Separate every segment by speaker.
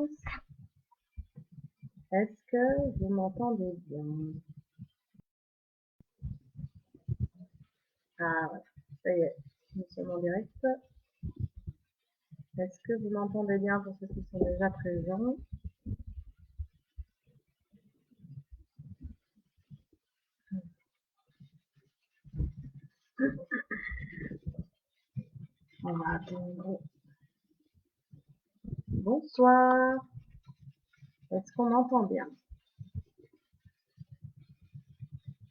Speaker 1: commence. Est-ce que vous m'entendez bien? Ah ouais, ça y est, nous sommes en direct. Est-ce que vous m'entendez bien pour ceux qui sont déjà présents? On va attendre. Bonsoir. Est-ce qu'on m'entend bien?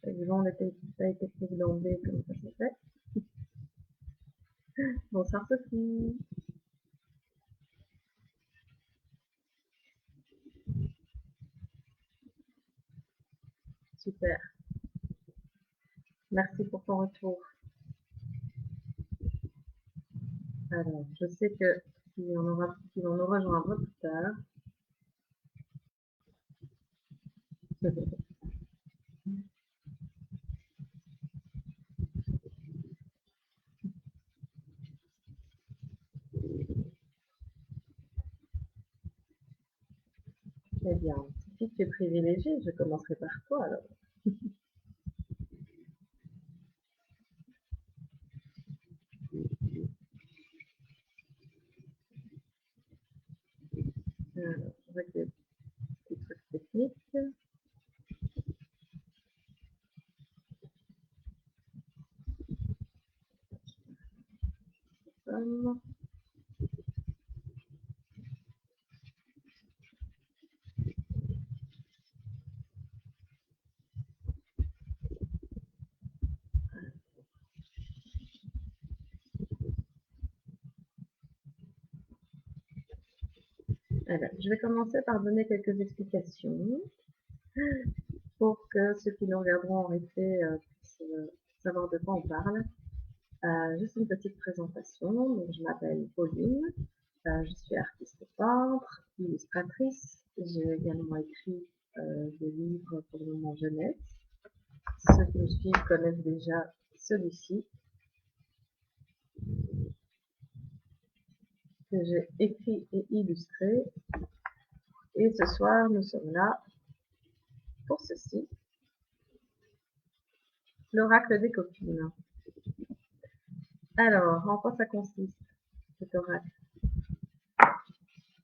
Speaker 1: Évidemment, ça a été pris d'emblée comme ça s'est fait. Bonsoir Sophie. Super. Merci pour ton retour. Alors, je sais que il y en aura qui vont nous rejoindre un peu plus tard. Eh bien, si tu es privilégié, je commencerai par toi alors. Alors, je vois qu'il y a des petits trucs techniques. Hum. Alors, je vais commencer par donner quelques explications pour que ceux qui nous regarderont en replay puissent savoir de quoi on parle. Juste une petite présentation. Donc, je m'appelle Pauline, je suis artiste peintre, illustratrice. J'ai également écrit des livres pour le moment jeunesse. Ceux qui me suivent connaissent déjà celui-ci que j'ai écrit et illustré. Et ce soir, nous sommes là pour ceci, l'oracle des copines. Alors, en quoi ça consiste, cet oracle?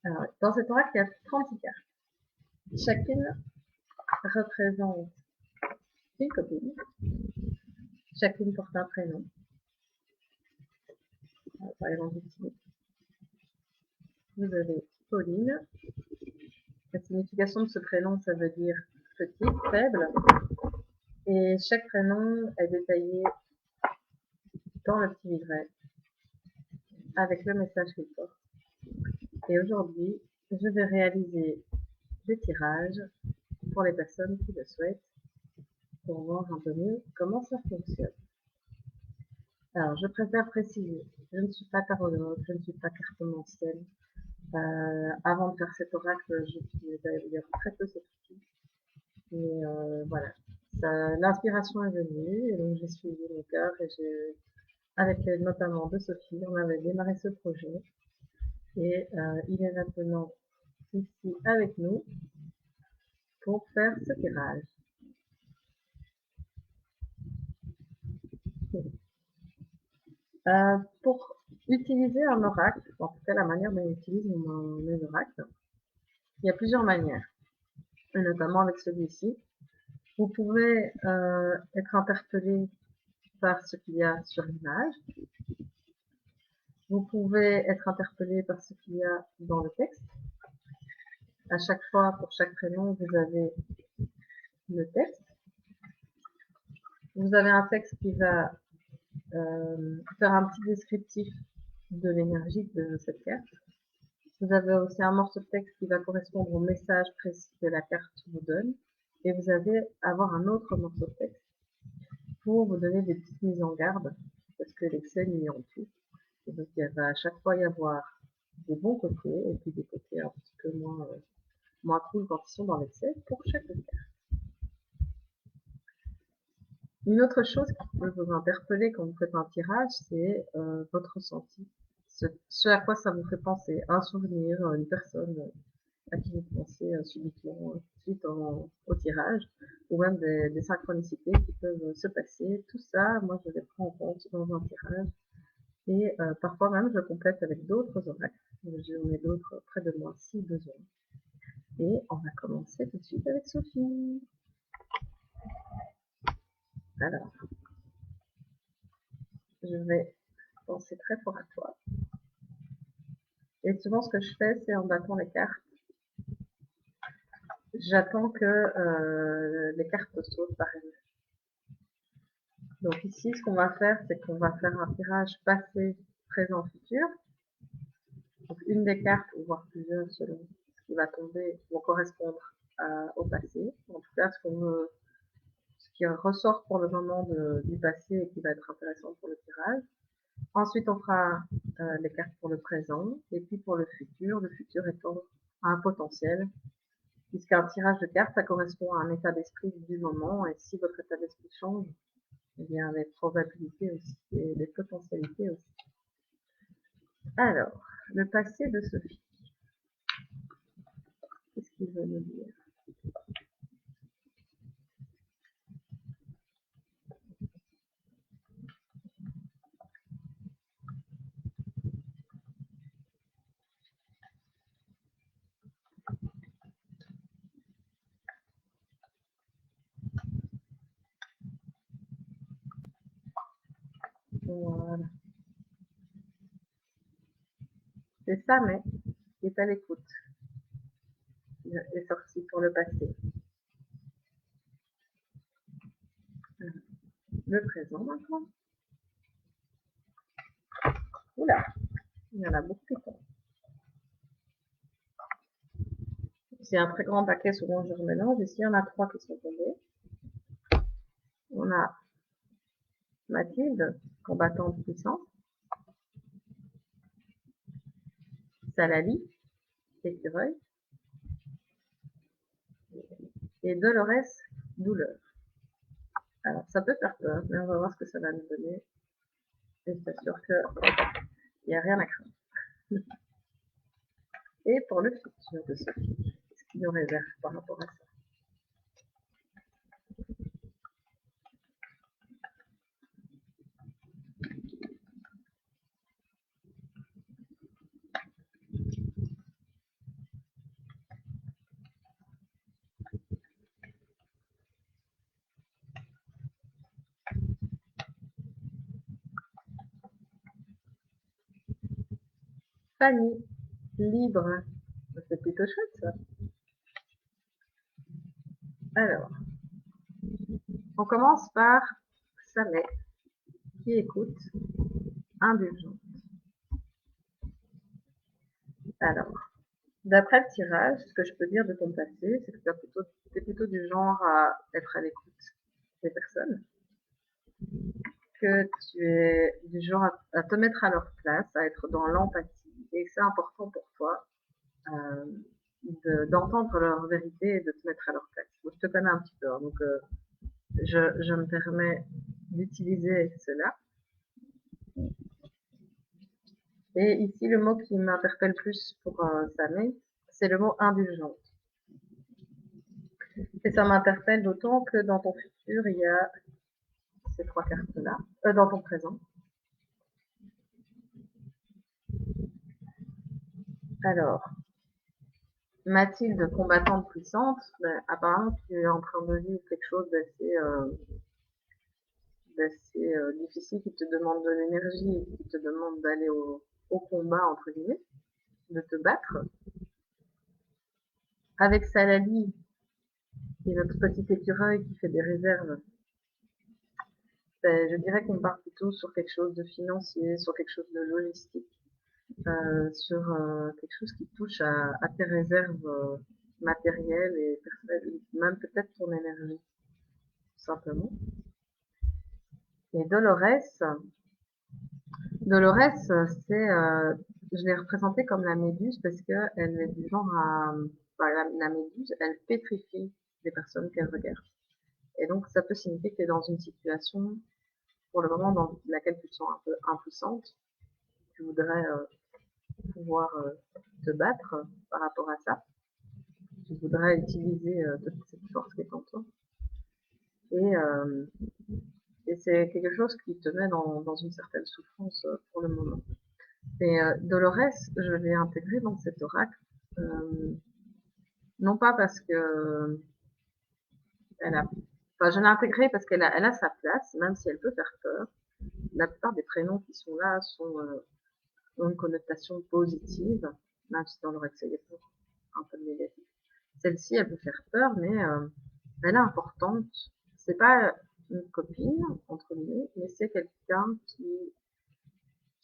Speaker 1: Alors, dans cet oracle, il y a 36 cartes. Chacune représente une copine. Chacune porte un prénom. Par exemple, ici, vous avez Pauline. La signification de ce prénom, ça veut dire petite, faible. Et chaque prénom est détaillé dans le petit livret avec le message qu'il porte. Et aujourd'hui, je vais réaliser des tirages pour les personnes qui le souhaitent pour voir un peu mieux comment ça fonctionne. Alors, je préfère préciser, je ne suis pas tarologue, je ne suis pas cartomancienne. Avant de faire cet oracle, j'utilisais d'ailleurs très peu cet outil. Mais voilà, l'inspiration est venue et donc j'ai suivi mon cœur et avec l'aide notamment de Sophie, on avait démarré ce projet et il est maintenant ici avec nous pour faire ce tirage. Pour utiliser un oracle, en tout cas la manière dont j'utilise mes oracles, il y a plusieurs manières, et notamment avec celui-ci. Vous pouvez être interpellé par ce qu'il y a sur l'image. Vous pouvez être interpellé par ce qu'il y a dans le texte. À chaque fois, pour chaque prénom, vous avez le texte. Vous avez un texte qui va faire un petit descriptif de l'énergie de cette carte. Vous avez aussi un morceau de texte qui va correspondre au message précis que la carte vous donne. Et vous allez avoir un autre morceau de texte pour vous donner des petites mises en garde, parce que l'Excel y en tout. Et donc il va à chaque fois y avoir des bons côtés et puis des côtés un petit peu moins cool quand ils sont dans l'Excel pour chaque carte. Une autre chose qui peut vous interpeller quand vous faites un tirage, c'est votre ressenti. Ce à quoi ça vous fait penser, un souvenir, une personne. à qui vous pensez subitement suite au tirage, ou même des synchronicités qui peuvent se passer. Tout ça, moi, je les prends en compte dans un tirage. Et parfois même, je complète avec d'autres oracles. J'en ai d'autres près de moi si besoin. Et on va commencer tout de suite avec Sophie. Alors, je vais penser très fort à toi. Et souvent, ce que je fais, c'est en battant les cartes. J'attends que les cartes sautent par elles. Donc ici, ce qu'on va faire, c'est qu'on va faire un tirage passé, présent, futur. Donc une des cartes, ou voire plusieurs selon ce qui va tomber, vont correspondre au passé. En tout cas, ce qui ressort pour le moment du passé et qui va être intéressant pour le tirage. Ensuite, on fera les cartes pour le présent, et puis pour le futur étant un potentiel, puisqu'un tirage de cartes, ça correspond à un état d'esprit du moment, et si votre état d'esprit change, eh bien, les probabilités aussi, et les potentialités aussi. Alors, le passé de Sophie. Qu'est-ce qu'il veut nous dire? Voilà. C'est ça, mais qui est à l'écoute. Il est sorti pour le passé. Le présent maintenant. Oula, il y en a beaucoup qui tombent. C'est un très grand paquet, souvent je remélange. Ici, il y en a 3 qui sont tombés. On a Mathilde, combattante puissante. Salali, écureuil. Et Dolores, douleur. Alors, ça peut faire peur, mais on va voir ce que ça va nous donner. Et je t'assure qu'il n'y a rien à craindre. Et pour le futur de Sophie, qu'est-ce qu'il nous réserve par rapport à ça? Fanny, libre. C'est plutôt chouette ça. Alors, on commence par Samet, qui écoute, indulgent. Alors, d'après le tirage, ce que je peux dire de ton passé, c'est que tu es plutôt du genre à être à l'écoute des personnes, que tu es du genre à te mettre à leur place, à être dans l'empathie, et que c'est important pour toi d'entendre leur vérité et de te mettre à leur place. Donc, je te connais un petit peu, hein, donc je me permets d'utiliser cela. Et ici, le mot qui m'interpelle plus pour Samé, c'est le mot indulgente. Et ça m'interpelle d'autant que dans ton futur, il y a ces 3 cartes-là, dans ton présent. Alors, Mathilde, combattante puissante, ben, apparemment tu es en train de vivre quelque chose d'assez difficile qui te demande de l'énergie, qui te demande d'aller au combat, entre guillemets, de te battre. Avec Salali, qui est notre petit écureuil qui fait des réserves, ben, je dirais qu'on part plutôt sur quelque chose de financier, sur quelque chose de logistique, sur quelque chose qui touche à tes réserves matérielles et personnelles, même peut-être ton énergie, tout simplement. Et Dolores, c'est, je l'ai représentée comme la méduse parce qu'elle est du genre à, la méduse, elle pétrifie les personnes qu'elle regarde. Et donc, ça peut signifier que tu es dans une situation, pour le moment, dans laquelle tu te sens un peu impuissante. Tu voudrais pouvoir te battre par rapport à ça. tu voudrais utiliser toute cette force qui est en toi. Et c'est quelque chose qui te met dans une certaine souffrance pour le moment. Et Dolores, je l'ai intégrée dans cet oracle, non pas parce que elle a, enfin je l'ai intégrée parce elle a sa place, même si elle peut faire peur. La plupart des prénoms qui sont là ont une connotation positive, même si dans l'oracle il y a un peu de négatif. Celle-ci, elle peut faire peur, mais elle est importante. C'est pas une copine, entre nous, mais c'est quelqu'un qui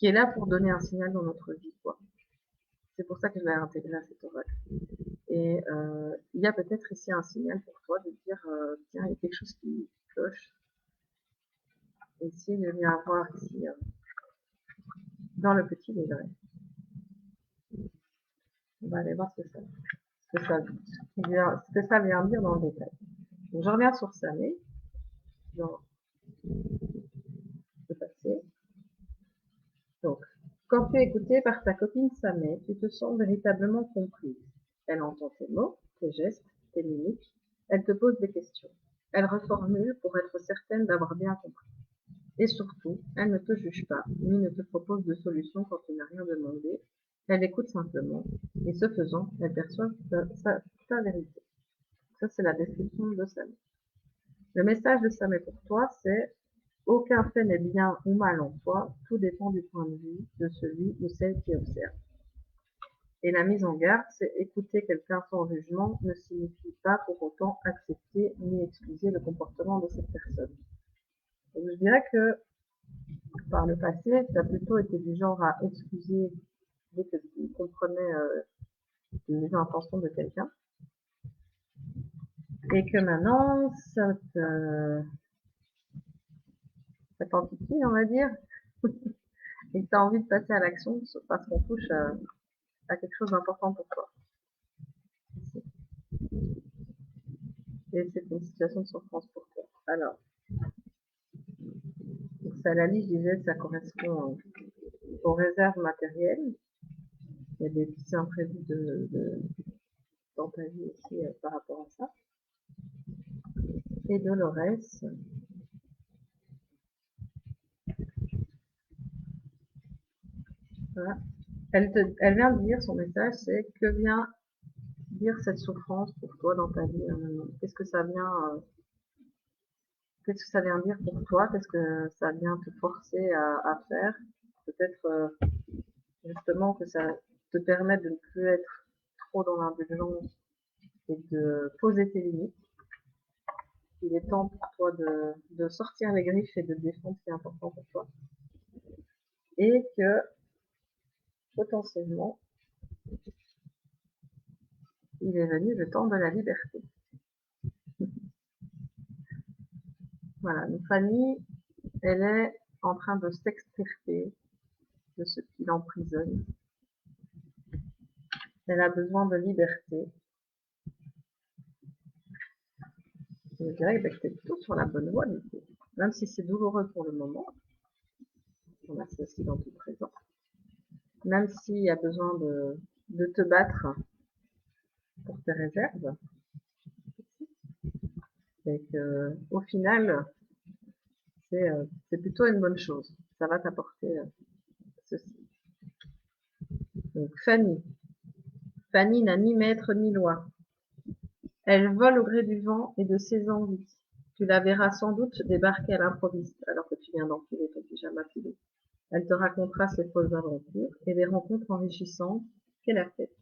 Speaker 1: est là pour donner un signal dans notre vie, quoi. C'est pour ça que je l'ai intégré à cet oracle. Et il y a peut-être ici un signal pour toi de dire, tiens, il y a quelque chose qui cloche. Ici, je viens voir ici, dans le petit livret. On va aller voir ce que ça vient dire dans le détail. Donc, je reviens sur Samé, dans le passé. Donc, quand tu es écoutée par ta copine Samé, tu te sens véritablement comprise. Elle entend tes mots, tes gestes, tes mimiques. Elle te pose des questions. Elle reformule pour être certaine d'avoir bien compris. Et surtout, elle ne te juge pas, ni ne te propose de solution quand tu n'as rien demandé. Elle écoute simplement, et ce faisant, elle perçoit ta vérité. Ça, c'est la description de Samé. Le message de Samé pour toi, c'est aucun fait n'est bien ou mal en toi, tout dépend du point de vue de celui ou celle qui observe. Et la mise en garde, c'est écouter quelqu'un sans jugement ne signifie pas pour autant accepter ni excuser le comportement de cette personne. Donc, je dirais que par le passé, tu as plutôt été du genre à excuser dès que tu comprenais les intentions de quelqu'un. Et que maintenant, ça t'enquiquine, on va dire, et que tu as envie de passer à l'action parce qu'on touche à quelque chose d'important pour toi. Et c'est une situation de souffrance pour toi. Alors, ça, la liste, je disais, ça correspond aux réserves matérielles. Il y a des petits imprévus dans ta vie aussi par rapport à ça. Et Dolores, voilà. Elle vient de dire, son message, c'est que vient dire cette souffrance pour toi dans ta vie maintenant. Qu'est-ce que ça vient dire pour toi? Qu'est-ce que ça vient te forcer à faire? Peut-être justement que ça te permet de ne plus être trop dans l'indulgence et de poser tes limites. Il est temps pour toi de sortir les griffes et de défendre ce qui est important pour toi. Et que potentiellement, il est venu le temps de la liberté. Voilà, donc Fanny, elle est en train de s'extirper de ce qui l'emprisonne. Elle a besoin de liberté. Je dirais que tu es plutôt sur la bonne voie, du coup. Même si c'est douloureux pour le moment, on a ceci dans tout présent. Même s'il y a besoin de te battre pour tes réserves, et que, au final, c'est plutôt une bonne chose. Ça va t'apporter ceci. Donc Fanny. Fanny n'a ni maître ni loi. Elle vole au gré du vent et de ses envies. Tu la verras sans doute débarquer à l'improviste alors que tu viens d'enfiler ton pyjama pilé. Elle te racontera ses folles aventures et les rencontres enrichissantes qu'elle a faites.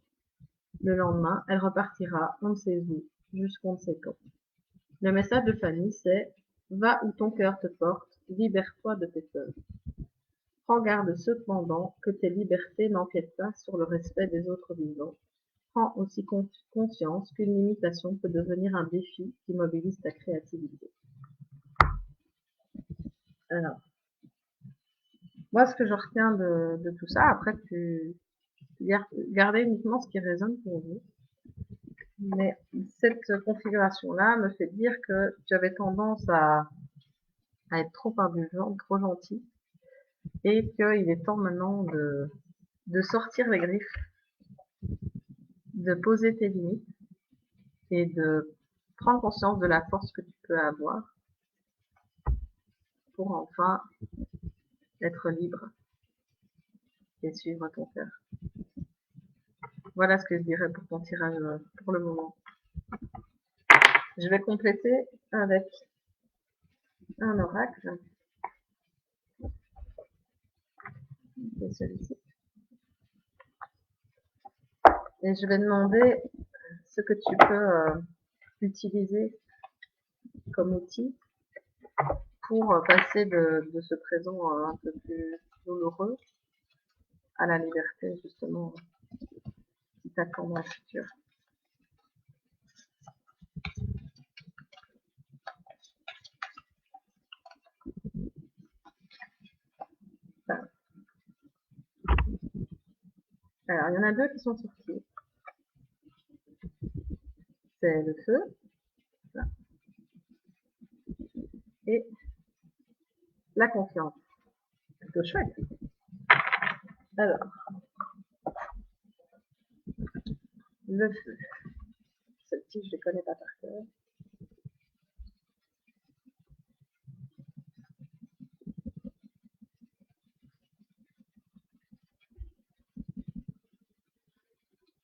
Speaker 1: Le lendemain, elle repartira on ne sait où, jusqu'on ne sait quand. Le message de Fanny, c'est « Va où ton cœur te porte, libère-toi de tes peurs. Prends garde cependant que tes libertés n'empiètent pas sur le respect des autres vivants. Prends aussi conscience qu'une limitation peut devenir un défi qui mobilise ta créativité. » Alors, moi, ce que je retiens de tout ça, après, tu gardez uniquement ce qui résonne pour vous. Mais cette configuration-là me fait dire que tu avais tendance à être trop indulgent, trop gentil, et qu'il est temps maintenant de sortir les griffes, de poser tes limites, et de prendre conscience de la force que tu peux avoir pour enfin être libre et suivre ton cœur. Voilà ce que je dirais pour ton tirage pour le moment. Je vais compléter avec un oracle. C'est celui-ci. Et je vais demander ce que tu peux utiliser comme outil pour passer de ce présent un peu plus douloureux à la liberté, justement, qui t'attend dans le futur. Voilà. Alors, il y en a deux qui sont sortis. C'est le feu là, et la confiance. Plutôt chouette. Alors, le feu. Celle-ci, je ne les connais pas par cœur.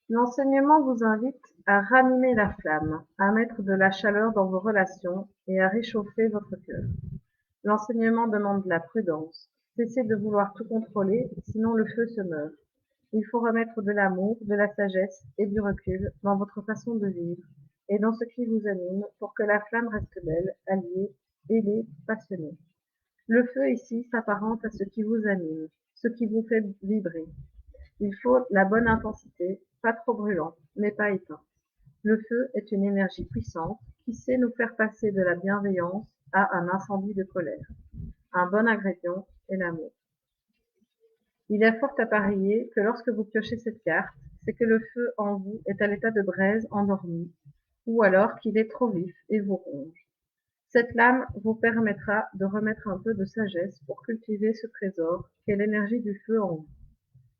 Speaker 1: L'enseignement vous invite à ranimer la flamme, à mettre de la chaleur dans vos relations et à réchauffer votre cœur. L'enseignement demande de la prudence. Cessez de vouloir tout contrôler, sinon le feu se meurt. Il faut remettre de l'amour, de la sagesse et du recul dans votre façon de vivre et dans ce qui vous anime pour que la flamme reste belle, alliée, ailée, passionnée. Le feu ici s'apparente à ce qui vous anime, ce qui vous fait vibrer. Il faut la bonne intensité, pas trop brûlant, mais pas éteint. Le feu est une énergie puissante qui sait nous faire passer de la bienveillance à un incendie de colère. Un bon ingrédient est l'amour. Il est fort à parier que lorsque vous piochez cette carte, c'est que le feu en vous est à l'état de braise endormie, ou alors qu'il est trop vif et vous ronge. Cette lame vous permettra de remettre un peu de sagesse pour cultiver ce trésor qu'est l'énergie du feu en vous.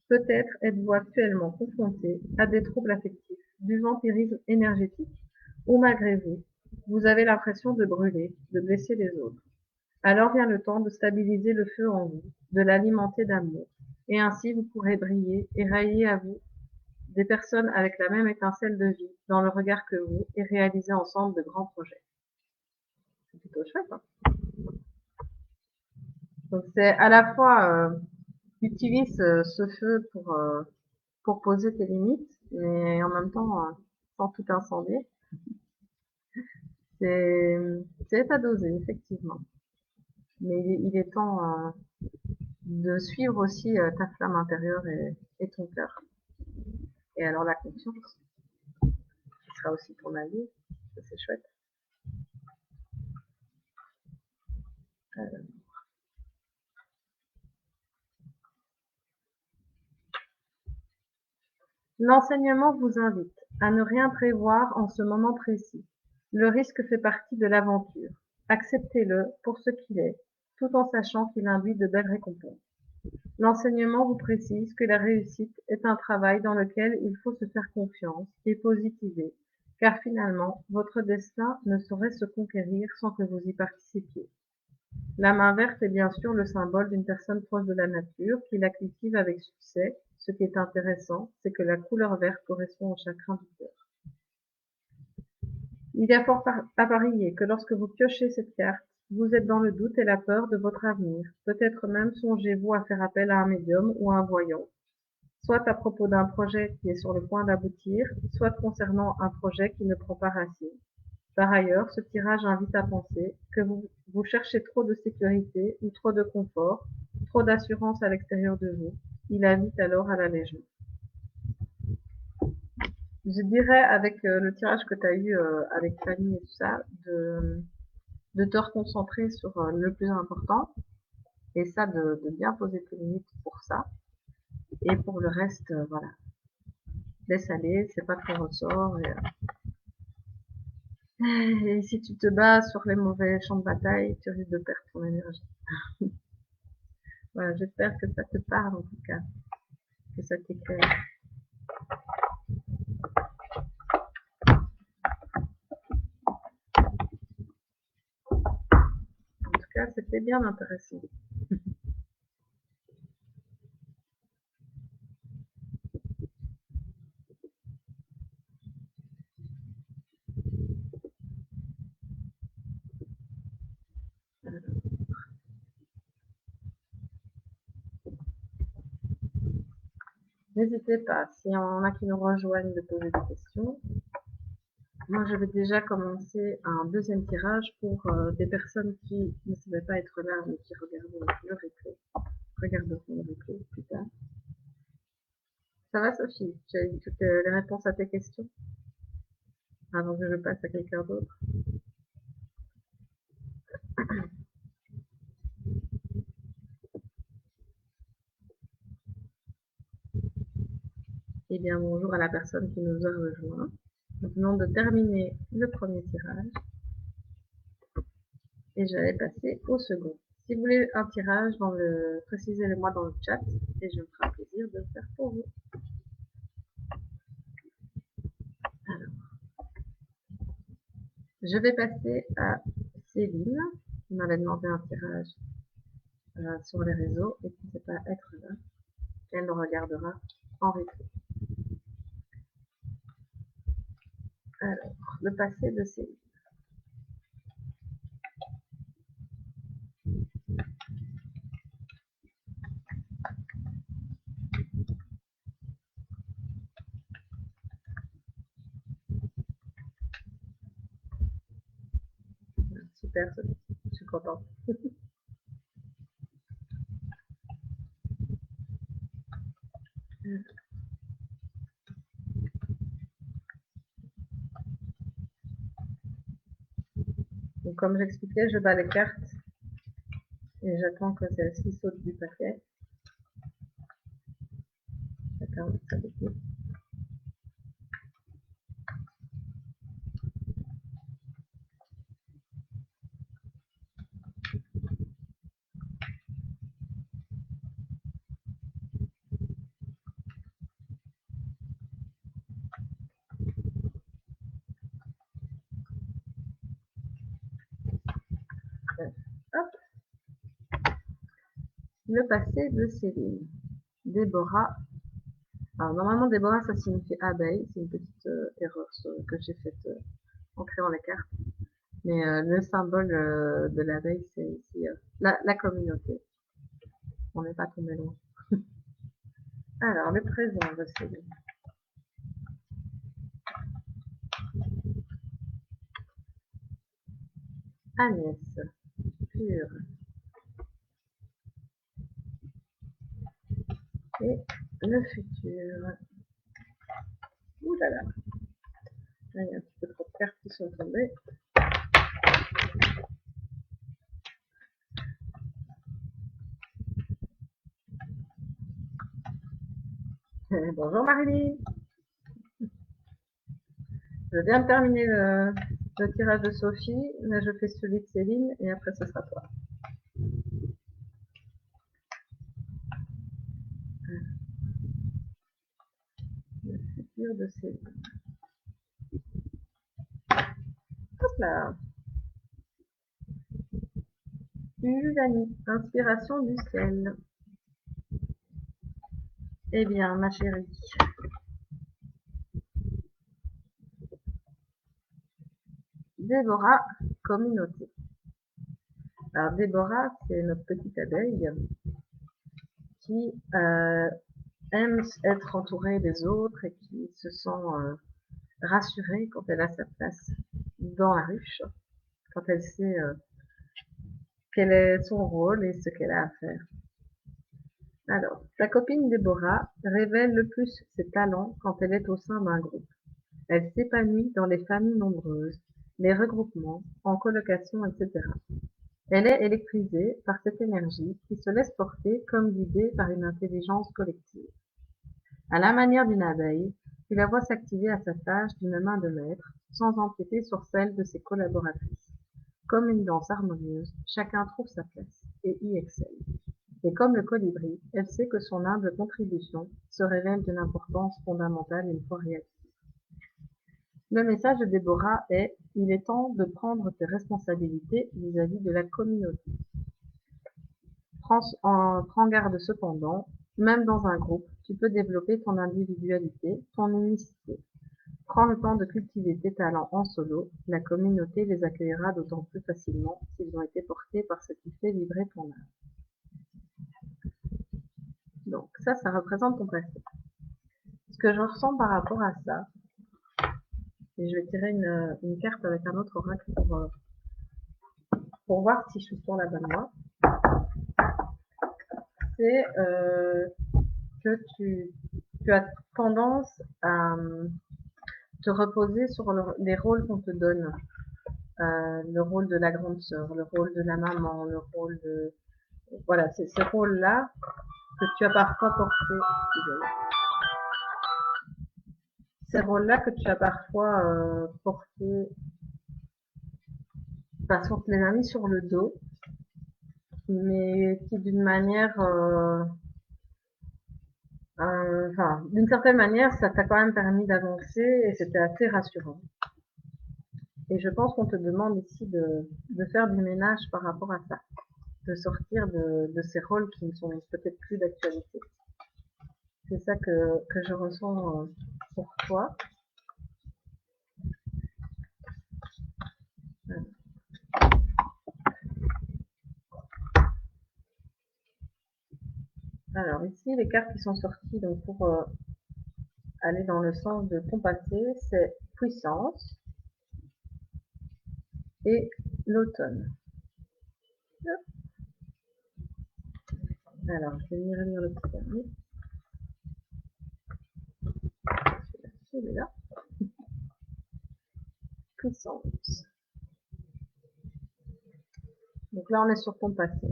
Speaker 1: Peut-être êtes-vous actuellement confronté à des troubles affectifs, du vampirisme énergétique, ou malgré vous, vous avez l'impression de brûler, de blesser les autres. Alors vient le temps de stabiliser le feu en vous, de l'alimenter d'amour, et ainsi vous pourrez briller et railler à vous des personnes avec la même étincelle de vie dans le regard que vous et réaliser ensemble de grands projets. C'est plutôt chouette, hein. Donc c'est à la fois utilise ce feu pour poser tes limites, mais en même temps sans tout incendier. C'est c'est à doser effectivement, mais il est temps de suivre aussi ta flamme intérieure et ton cœur. Et alors la confiance, qui sera aussi ton allié, ça c'est chouette. L'enseignement vous invite à ne rien prévoir en ce moment précis. Le risque fait partie de l'aventure. Acceptez-le pour ce qu'il est, tout en sachant qu'il induit de belles récompenses. L'enseignement vous précise que la réussite est un travail dans lequel il faut se faire confiance et positiver, car finalement, votre destin ne saurait se conquérir sans que vous y participiez. La main verte est bien sûr le symbole d'une personne proche de la nature qui la cultive avec succès. Ce qui est intéressant, c'est que la couleur verte correspond au chakra du cœur. Il y a fort à parier que lorsque vous piochez cette carte, vous êtes dans le doute et la peur de votre avenir. Peut-être même songez-vous à faire appel à un médium ou à un voyant, soit à propos d'un projet qui est sur le point d'aboutir, soit concernant un projet qui ne prend pas racine. Par ailleurs, ce tirage invite à penser que vous cherchez trop de sécurité ou trop de confort, trop d'assurance à l'extérieur de vous. Il invite alors à l'allègement. Je dirais avec le tirage que tu as eu avec Fanny et tout ça, de te reconcentrer sur le plus important et ça de bien poser tes limites pour ça. Et pour le reste, voilà, laisse aller, c'est pas ton ressort. Et si tu te bats sur les mauvais champs de bataille, tu risques de perdre ton énergie. Voilà, j'espère que ça te parle en tout cas, que ça t'éclaire. cas, c'était bien intéressant. N'hésitez pas, s'il y en a qui nous rejoignent, de poser des questions. Moi, je vais déjà commencer un deuxième tirage pour des personnes qui ne savaient pas être là, mais qui regarderont le replay plus tard. Ça va, Sophie? Tu as eu toutes les réponses à tes questions avant que je passe à quelqu'un d'autre? Eh bien, bonjour à la personne qui nous a rejoint. Nous venons de terminer le premier tirage et je vais passer au second. Si vous voulez un tirage, précisez-le moi dans le chat et je me ferai un plaisir de le faire pour vous. Alors, je vais passer à Céline qui m'avait demandé un tirage sur les réseaux et qui ne sait pas être là. Elle le regardera en replay. Alors, le passé de Céline. Super, Sophie. Je suis contente. Donc, comme j'expliquais, je bats les cartes et j'attends que celle-ci saute du paquet. Chacun sa technique. Hop. Le passé de Céline. Déborah. Alors, normalement, Déborah, ça signifie abeille. C'est une petite erreur que j'ai faite en créant les cartes. Mais le symbole de l'abeille, c'est ici la communauté. On n'est pas tombé loin. Alors, le présent de Céline. Agnès. Pure. Et le futur. Ouh là là. Là, il y a un petit peu trop de cartes qui sont tombées. Bonjour Marilyn. Je viens de terminer le tirage de Sophie. Là, je fais celui de Céline et après, ce sera toi. Le futur de Céline. Hop là. Uvani, inspiration du ciel. Eh bien, ma chérie. Déborah, communauté. Alors, Déborah, c'est notre petite abeille qui aime être entourée des autres et qui se sent rassurée quand elle a sa place dans la ruche, quand elle sait quel est son rôle et ce qu'elle a à faire. Alors, sa copine Déborah révèle le plus ses talents quand elle est au sein d'un groupe. Elle s'épanouit dans les familles nombreuses, les regroupements, en colocation, etc. Elle est électrisée par cette énergie qui se laisse porter comme guidée par une intelligence collective. À la manière d'une abeille, tu la vois s'activer à sa tâche d'une main de maître, sans empiéter sur celle de ses collaboratrices. Comme une danse harmonieuse, chacun trouve sa place et y excelle. Et comme le colibri, elle sait que son humble contribution se révèle d'une importance fondamentale une fois réalisée. Le message de Déborah est « Il est temps de prendre tes responsabilités vis-à-vis de la communauté. Prends garde cependant, même dans un groupe, tu peux développer ton individualité, ton unicité. Prends le temps de cultiver tes talents en solo, la communauté les accueillera d'autant plus facilement s'ils ont été portés par ce qui fait vibrer ton âme. Donc ça représente ton passé. Ce que je ressens par rapport à ça, et je vais tirer une carte avec un autre oracle pour voir si je suis sur la bonne voie, c'est que tu as tendance à te reposer sur les rôles qu'on te donne. Le rôle de la grande sœur, le rôle de la maman, le rôle de... Voilà, c'est ce rôle-là que tu as parfois porté. Ces rôles-là que tu as parfois porté, parce qu'on te les a mis sur le dos, mais qui d'une manière... enfin, d'une certaine manière, ça t'a quand même permis d'avancer et c'était assez rassurant. Et je pense qu'on te demande ici de faire du ménage par rapport à ça, de sortir de ces rôles qui ne sont peut-être plus d'actualité. C'est ça que je ressens pour toi. Alors ici, les cartes qui sont sorties donc pour aller dans le sens de ton passé, c'est puissance et l'automne. Alors, je vais relire le petit dernier. Celui-là. Puissance. Donc là, on est sur ton passé.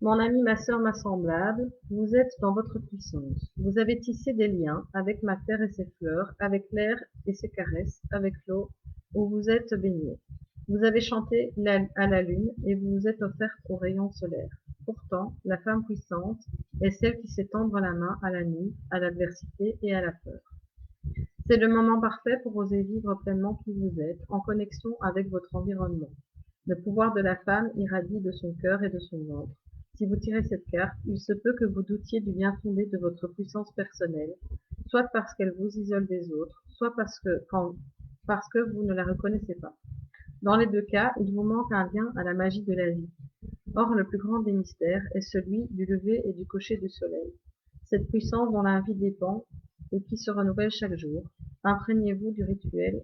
Speaker 1: Mon ami, ma sœur, ma semblable, vous êtes dans votre puissance. Vous avez tissé des liens avec ma terre et ses fleurs, avec l'air et ses caresses, avec l'eau où vous êtes baignés. Vous avez chanté à la lune et vous vous êtes offerte aux rayons solaires. Pourtant, la femme puissante est celle qui sait tendre la main à la nuit, à l'adversité et à la peur. C'est le moment parfait pour oser vivre pleinement qui vous êtes, en connexion avec votre environnement. Le pouvoir de la femme irradie de son cœur et de son ventre. Si vous tirez cette carte, il se peut que vous doutiez du bien fondé de votre puissance personnelle, soit parce qu'elle vous isole des autres, soit parce que vous ne la reconnaissez pas. Dans les deux cas, il vous manque un lien à la magie de la vie. Or, le plus grand des mystères est celui du lever et du coucher du soleil. Cette puissance dont la vie dépend et qui se renouvelle chaque jour. Imprégnez-vous du rituel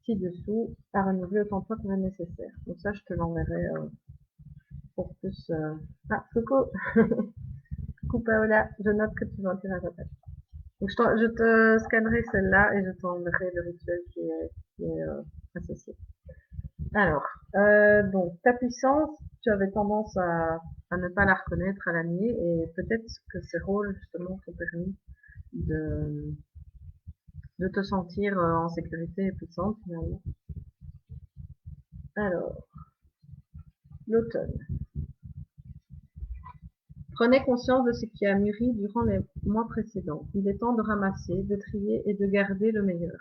Speaker 1: ci-dessous à renouveler autant de fois que nécessaire. Donc ça, je te l'enverrai pour plus... Ah, coucou Coucou Paola, je note que tu vas en tirer à ta tête. Donc je te scannerai celle-là et je t'enverrai le rituel qui est associé. Alors, donc ta puissance, tu avais tendance à ne pas la reconnaître à la nuit et peut-être que ces rôles justement t'ont permis de te sentir en sécurité et puissante finalement. Alors, l'automne. Prenez conscience de ce qui a mûri durant les mois précédents. Il est temps de ramasser, de trier et de garder le meilleur.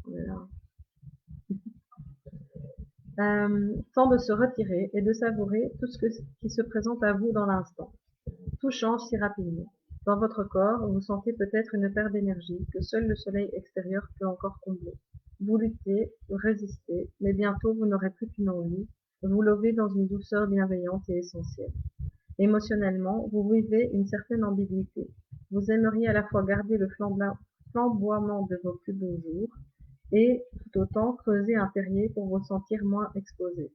Speaker 1: Voilà. Temps de se retirer et de savourer tout ce qui se présente à vous dans l'instant. Tout change si rapidement. Dans votre corps, vous sentez peut-être une perte d'énergie que seul le soleil extérieur peut encore combler. Vous luttez, vous résistez, mais bientôt vous n'aurez plus qu'une envie, vous levez dans une douceur bienveillante et essentielle. Émotionnellement, vous vivez une certaine ambiguïté. Vous aimeriez à la fois garder le flamboiement de vos plus beaux jours et tout autant creuser un terrier pour vous sentir moins exposé.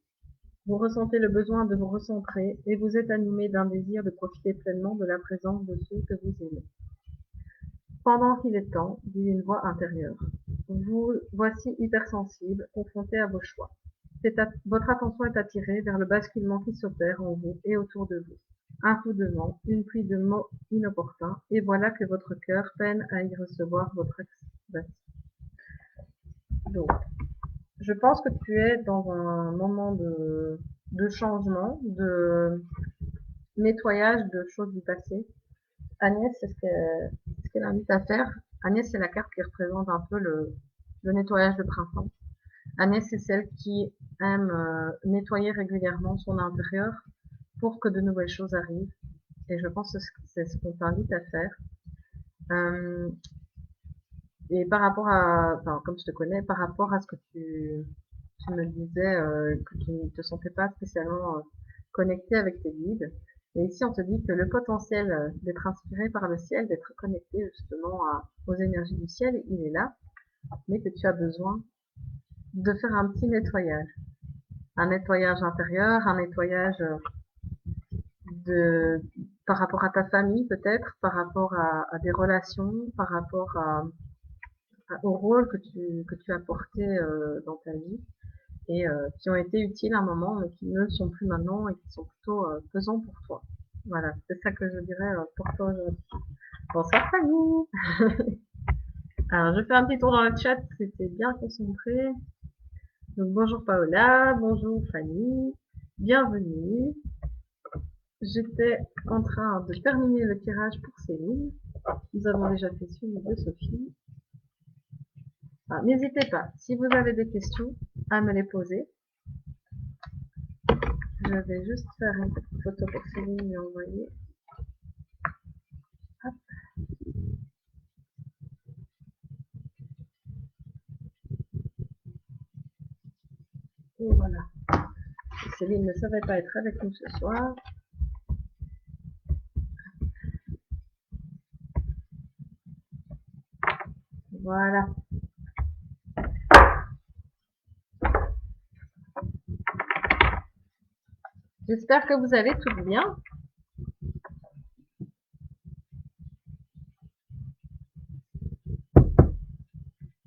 Speaker 1: Vous ressentez le besoin de vous recentrer et vous êtes animé d'un désir de profiter pleinement de la présence de ceux que vous aimez. Pendant qu'il est temps, dit une voix intérieure. Vous voici hypersensible, confronté à vos choix. Votre attention est attirée vers le basculement qui s'opère en vous et autour de vous. Un coup de vent, une pluie de mots inopportuns, et voilà que votre cœur peine à y recevoir votre activation. Donc, je pense que tu es dans un moment de changement, de nettoyage de choses du passé. Agnès, c'est ce qu'elle invite à faire. Agnès, c'est la carte qui représente un peu le nettoyage de printemps. Agnès, c'est celle qui aime nettoyer régulièrement son intérieur pour que de nouvelles choses arrivent. Et je pense que c'est ce qu'on t'invite à faire. Et par rapport à, enfin, comme je te connais, par rapport à ce que tu me disais que tu ne te sentais pas spécialement connecté avec tes guides. Et ici, on te dit que le potentiel d'être inspiré par le ciel, d'être connecté justement aux énergies du ciel, il est là, mais que tu as besoin de faire un petit nettoyage. Un nettoyage intérieur, un nettoyage de par rapport à ta famille peut-être, par rapport à des relations, par rapport au rôle que tu as porté dans ta vie et qui ont été utiles à un moment mais qui ne le sont plus maintenant et qui sont plutôt pesants pour toi. Voilà, c'est ça que je dirais pour toi aujourd'hui. Bonsoir Fanny. Alors je fais un petit tour dans le chat, c'était bien concentré. Donc bonjour Paola, bonjour Fanny, bienvenue. J'étais en train de terminer le tirage pour Céline. Nous avons déjà fait celui de Sophie. N'hésitez pas, si vous avez des questions, à me les poser. Je vais juste faire une petite photo pour Céline et envoyer. Hop. Et voilà. Céline ne savait pas être avec nous ce soir. Voilà. J'espère que vous allez toutes bien.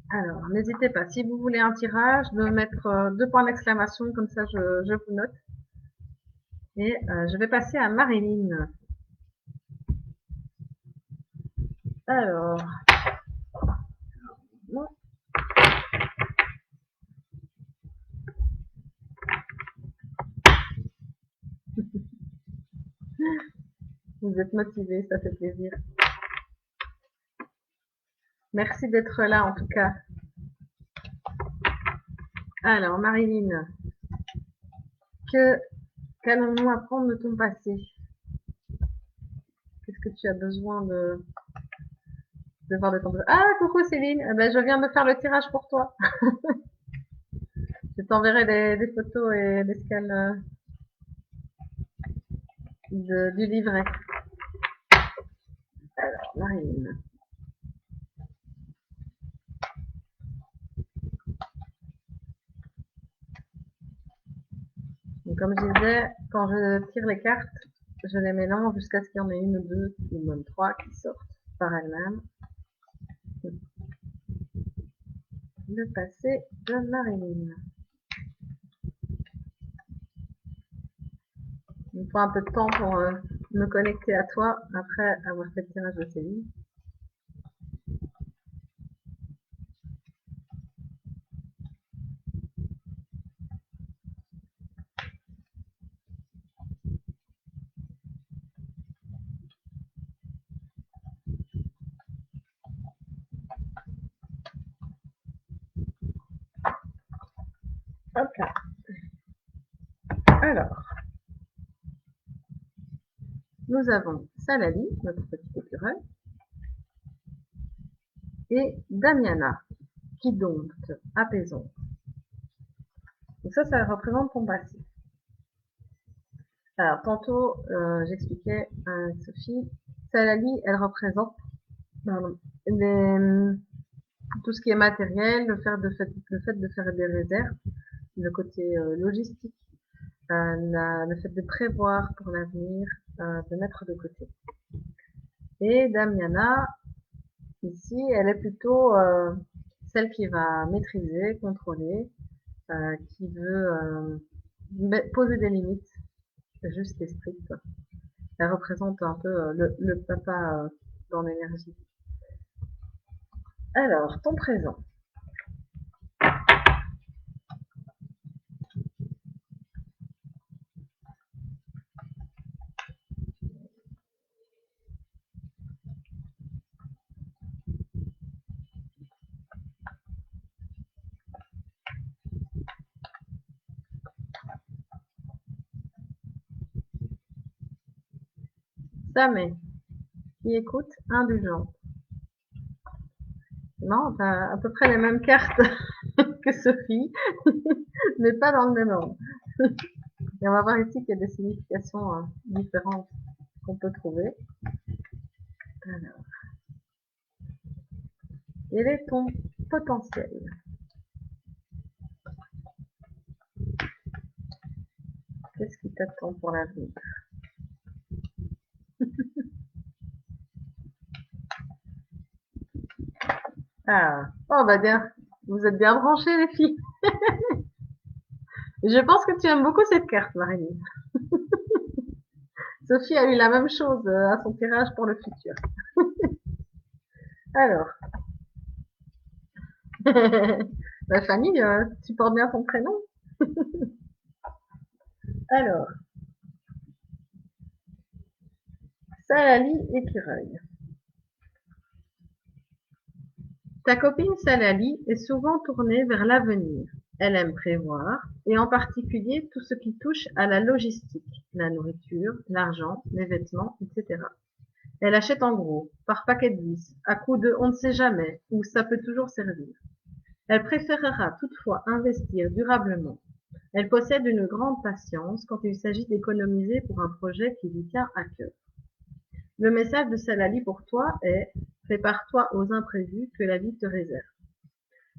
Speaker 1: Alors, n'hésitez pas, si vous voulez un tirage, de mettre 2 points d'exclamation, comme ça je vous note. Et je vais passer à Marilyn. Alors, non. Vous êtes motivés, ça fait plaisir. Merci d'être là en tout cas. Alors, Marilyn, qu'allons-nous apprendre de ton passé? Qu'est-ce que tu as besoin de voir de ton passé? Ah, coucou Céline, ben, je viens de faire le tirage pour toi. Je t'enverrai des photos et des scans du livret. Alors, Marilyn. Donc, comme je disais, quand je tire les cartes, je les mélange jusqu'à ce qu'il y en ait une ou deux, ou même 3 qui sortent par elles-mêmes. Le passé de Marilyn. Il me faut un peu de temps pour me connecter à toi après avoir fait le tirage de Céline. Hop là. Alors, nous avons Salali, notre petit écureuil, et Damiana, qui dompte, apaisante. Donc ça représente ton passé. Alors, tantôt, j'expliquais à Sophie, Salali, elle représente tout ce qui est matériel, le fait de faire des réserves, le côté logistique, le fait de prévoir pour l'avenir, de mettre de côté. Et Damiana, ici, elle est plutôt celle qui va maîtriser, contrôler, qui veut poser des limites, juste et strictes. Elle représente un peu le papa dans l'énergie. Alors, ton présent. Damé, qui écoute, indulgente. Non, t'as à peu près les mêmes cartes que Sophie, mais pas dans le même ordre. Et on va voir ici qu'il y a des significations différentes qu'on peut trouver. Alors, quel est ton potentiel? Qu'est-ce qui t'attend pour l'avenir? Ah, oh bah bien, vous êtes bien branchés les filles. Je pense que tu aimes beaucoup cette carte, Marie. Sophie a eu la même chose à son tirage pour le futur. Alors, ma famille, tu portes bien ton prénom? Alors, Salali écureuil. Ta copine Salali est souvent tournée vers l'avenir. Elle aime prévoir, et en particulier tout ce qui touche à la logistique, la nourriture, l'argent, les vêtements, etc. Elle achète en gros, par paquet de 10, à coup de on ne sait jamais, ou ça peut toujours servir. Elle préférera toutefois investir durablement. Elle possède une grande patience quand il s'agit d'économiser pour un projet qui lui tient à cœur. Le message de Salali pour toi est prépare-toi aux imprévus que la vie te réserve.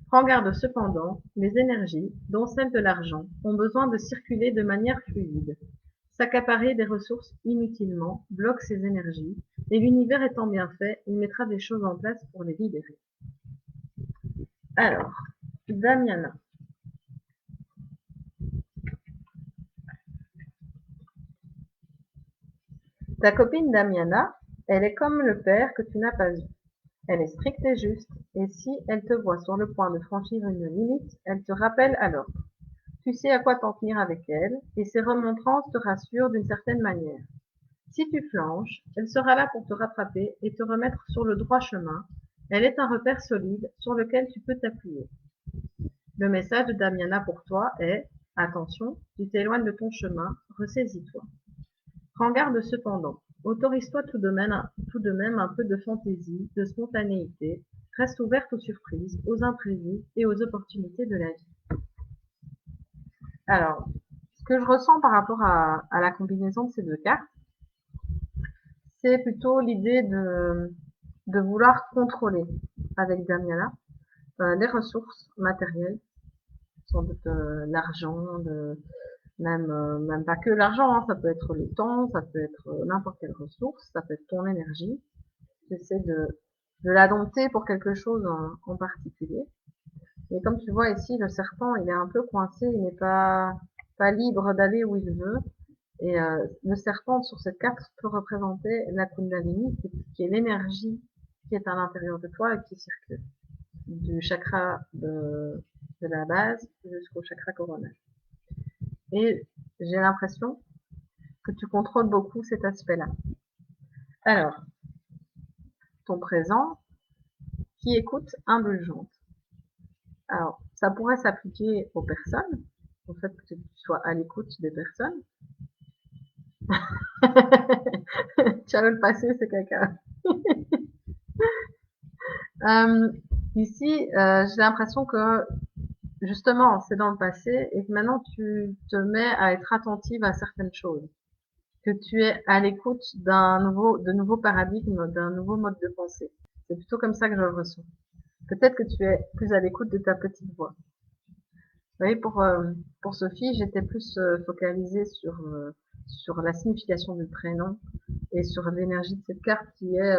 Speaker 1: Prends garde cependant, les énergies, dont celles de l'argent, ont besoin de circuler de manière fluide. S'accaparer des ressources inutilement bloque ces énergies, et l'univers étant bien fait, il mettra des choses en place pour les libérer. Alors, Damiana. Ta copine Damiana, elle est comme le père que tu n'as pas eu. Elle est stricte et juste, et si elle te voit sur le point de franchir une limite, elle te rappelle alors. Tu sais à quoi t'en tenir avec elle, et ses remontrances te rassurent d'une certaine manière. Si tu flanches, elle sera là pour te rattraper et te remettre sur le droit chemin. Elle est un repère solide sur lequel tu peux t'appuyer. Le message de Damiana pour toi est « Attention, tu t'éloignes de ton chemin, ressaisis-toi ». Prends garde cependant. Autorise-toi tout de même un peu de fantaisie, de spontanéité. Reste ouverte aux surprises, aux imprévus et aux opportunités de la vie. Alors, ce que je ressens par rapport à la combinaison de ces deux cartes, c'est plutôt l'idée de vouloir contrôler avec Damiana les ressources matérielles, sans doute l'argent, même pas que l'argent, hein, ça peut être le temps, ça peut être n'importe quelle ressource, ça peut être ton énergie. Tu essaies de la dompter pour quelque chose en particulier. Et comme tu vois ici, le serpent, il est un peu coincé, il n'est pas libre d'aller où il veut. Et le serpent sur cette carte peut représenter la Kundalini, qui est l'énergie qui est à l'intérieur de toi et qui circule du chakra de la base jusqu'au chakra coronal. Et j'ai l'impression que tu contrôles beaucoup cet aspect-là. Alors, ton présent, qui écoute indulgente. Alors, ça pourrait s'appliquer aux personnes, au fait que tu sois à l'écoute des personnes. Tu as le passé, c'est quelqu'un. Ici, j'ai l'impression que justement, c'est dans le passé et que maintenant tu te mets à être attentive à certaines choses, que tu es à l'écoute de nouveaux paradigmes, d'un nouveau mode de pensée. C'est plutôt comme ça que je le ressens. Peut-être que tu es plus à l'écoute de ta petite voix. Vous voyez, pour Sophie, j'étais plus focalisée sur la signification du prénom et sur l'énergie de cette carte qui est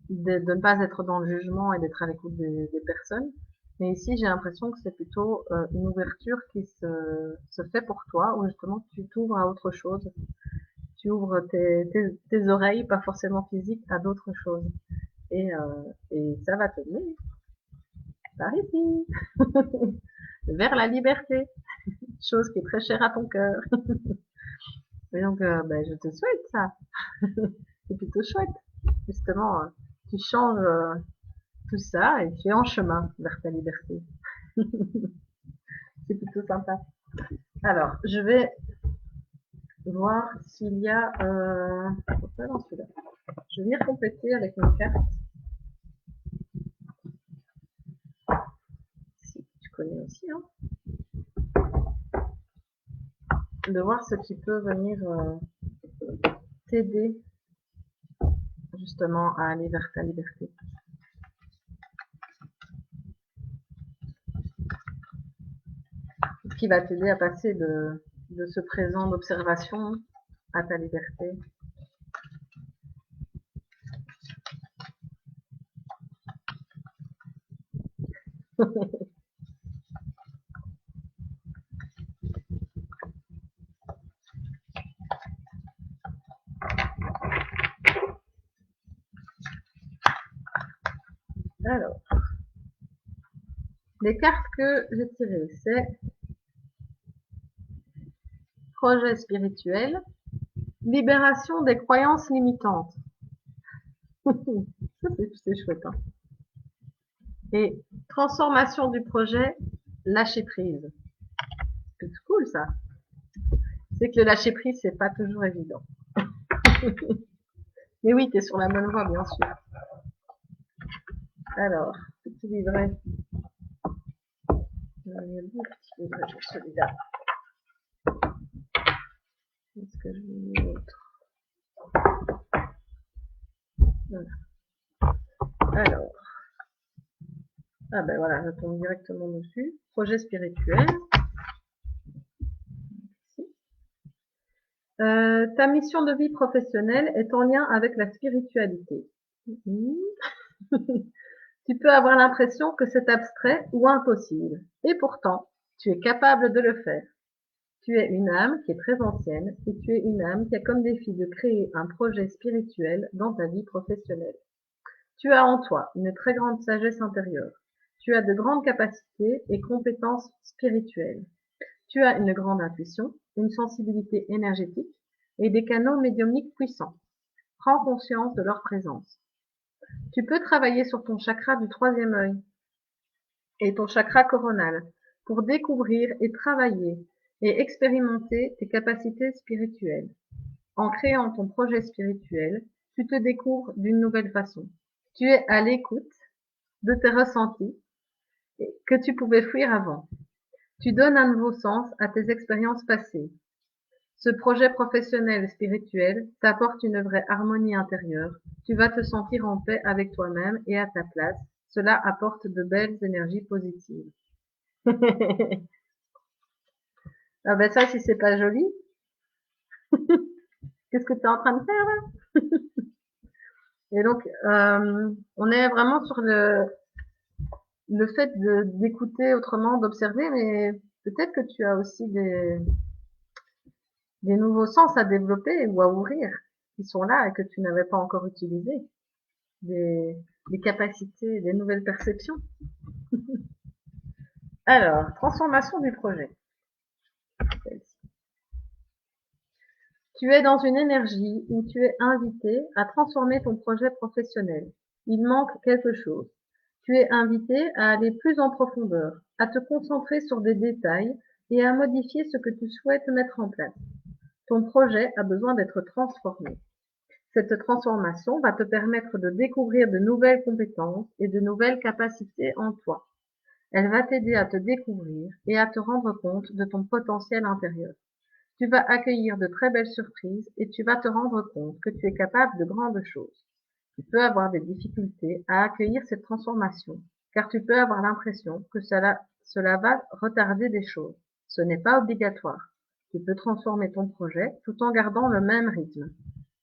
Speaker 1: de ne pas être dans le jugement et d'être à l'écoute des personnes. Mais ici, j'ai l'impression que c'est plutôt une ouverture qui se fait pour toi, où justement tu t'ouvres à autre chose. Tu ouvres tes oreilles, pas forcément physiques, à d'autres choses. Et ça va te mener par ici, vers la liberté, chose qui est très chère à ton cœur. Et donc, je te souhaite ça. C'est plutôt chouette. Justement, tu changes tout ça et tu es en chemin vers ta liberté. C'est plutôt sympa. Alors, je vais voir s'il y a pas dans celui-là. Je vais venir compléter avec une carte. Si tu connais aussi, hein. De voir ce qui peut venir t'aider justement à aller vers ta liberté. Ce qui va t'aider à passer de ce présent d'observation à ta liberté. Alors, les cartes que j'ai tirées, c'est projet spirituel, libération des croyances limitantes. Ça, c'est chouette, hein. Et transformation du projet, lâcher prise. C'est cool, ça. C'est que le lâcher prise, c'est pas toujours évident. Mais oui, t'es sur la bonne voie, bien sûr. Alors, petit livret. Il y a deux petits livrets pour celui-là. Est-ce que je vais mis l'autre? Voilà. Alors. Ah ben voilà, je tombe directement dessus. Projet spirituel. Ta mission de vie professionnelle est en lien avec la spiritualité. Tu peux avoir l'impression que c'est abstrait ou impossible. Et pourtant, tu es capable de le faire. Tu es une âme qui est très ancienne et tu es une âme qui a comme défi de créer un projet spirituel dans ta vie professionnelle. Tu as en toi une très grande sagesse intérieure. Tu as de grandes capacités et compétences spirituelles. Tu as une grande intuition, une sensibilité énergétique et des canaux médiumniques puissants. Prends conscience de leur présence. Tu peux travailler sur ton chakra du troisième œil et ton chakra coronal pour découvrir et travailler et expérimenter tes capacités spirituelles. En créant ton projet spirituel, tu te découvres d'une nouvelle façon. Tu es à l'écoute de tes ressentis que tu pouvais fuir avant. Tu donnes un nouveau sens à tes expériences passées. Ce projet professionnel et spirituel t'apporte une vraie harmonie intérieure. Tu vas te sentir en paix avec toi-même et à ta place. Cela apporte de belles énergies positives. Ah ben ça, si c'est pas joli, qu'est-ce que tu es en train de faire là? Et donc, on est vraiment sur le fait d'écouter autrement, d'observer, mais peut-être que tu as aussi des nouveaux sens à développer ou à ouvrir qui sont là et que tu n'avais pas encore utilisés. Des capacités, des nouvelles perceptions. Alors, transformation du projet. Tu es dans une énergie où tu es invité à transformer ton projet professionnel. Il manque quelque chose. Tu es invité à aller plus en profondeur, à te concentrer sur des détails et à modifier ce que tu souhaites mettre en place. Ton projet a besoin d'être transformé. Cette transformation va te permettre de découvrir de nouvelles compétences et de nouvelles capacités en toi. Elle va t'aider à te découvrir et à te rendre compte de ton potentiel intérieur. Tu vas accueillir de très belles surprises et tu vas te rendre compte que tu es capable de grandes choses. Tu peux avoir des difficultés à accueillir cette transformation, car tu peux avoir l'impression que cela va retarder des choses. Ce n'est pas obligatoire. Tu peux transformer ton projet tout en gardant le même rythme.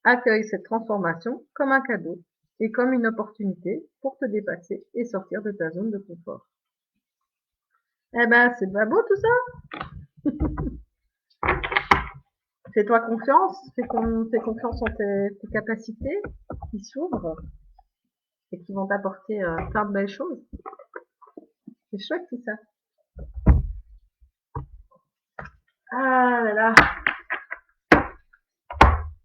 Speaker 1: Accueille cette transformation comme un cadeau et comme une opportunité pour te dépasser et sortir de ta zone de confort. Eh ben, c'est pas beau tout ça? Fais-toi confiance, fais confiance en tes capacités qui s'ouvrent et qui vont t'apporter plein de belles choses. C'est chouette tout ça. Ah là là,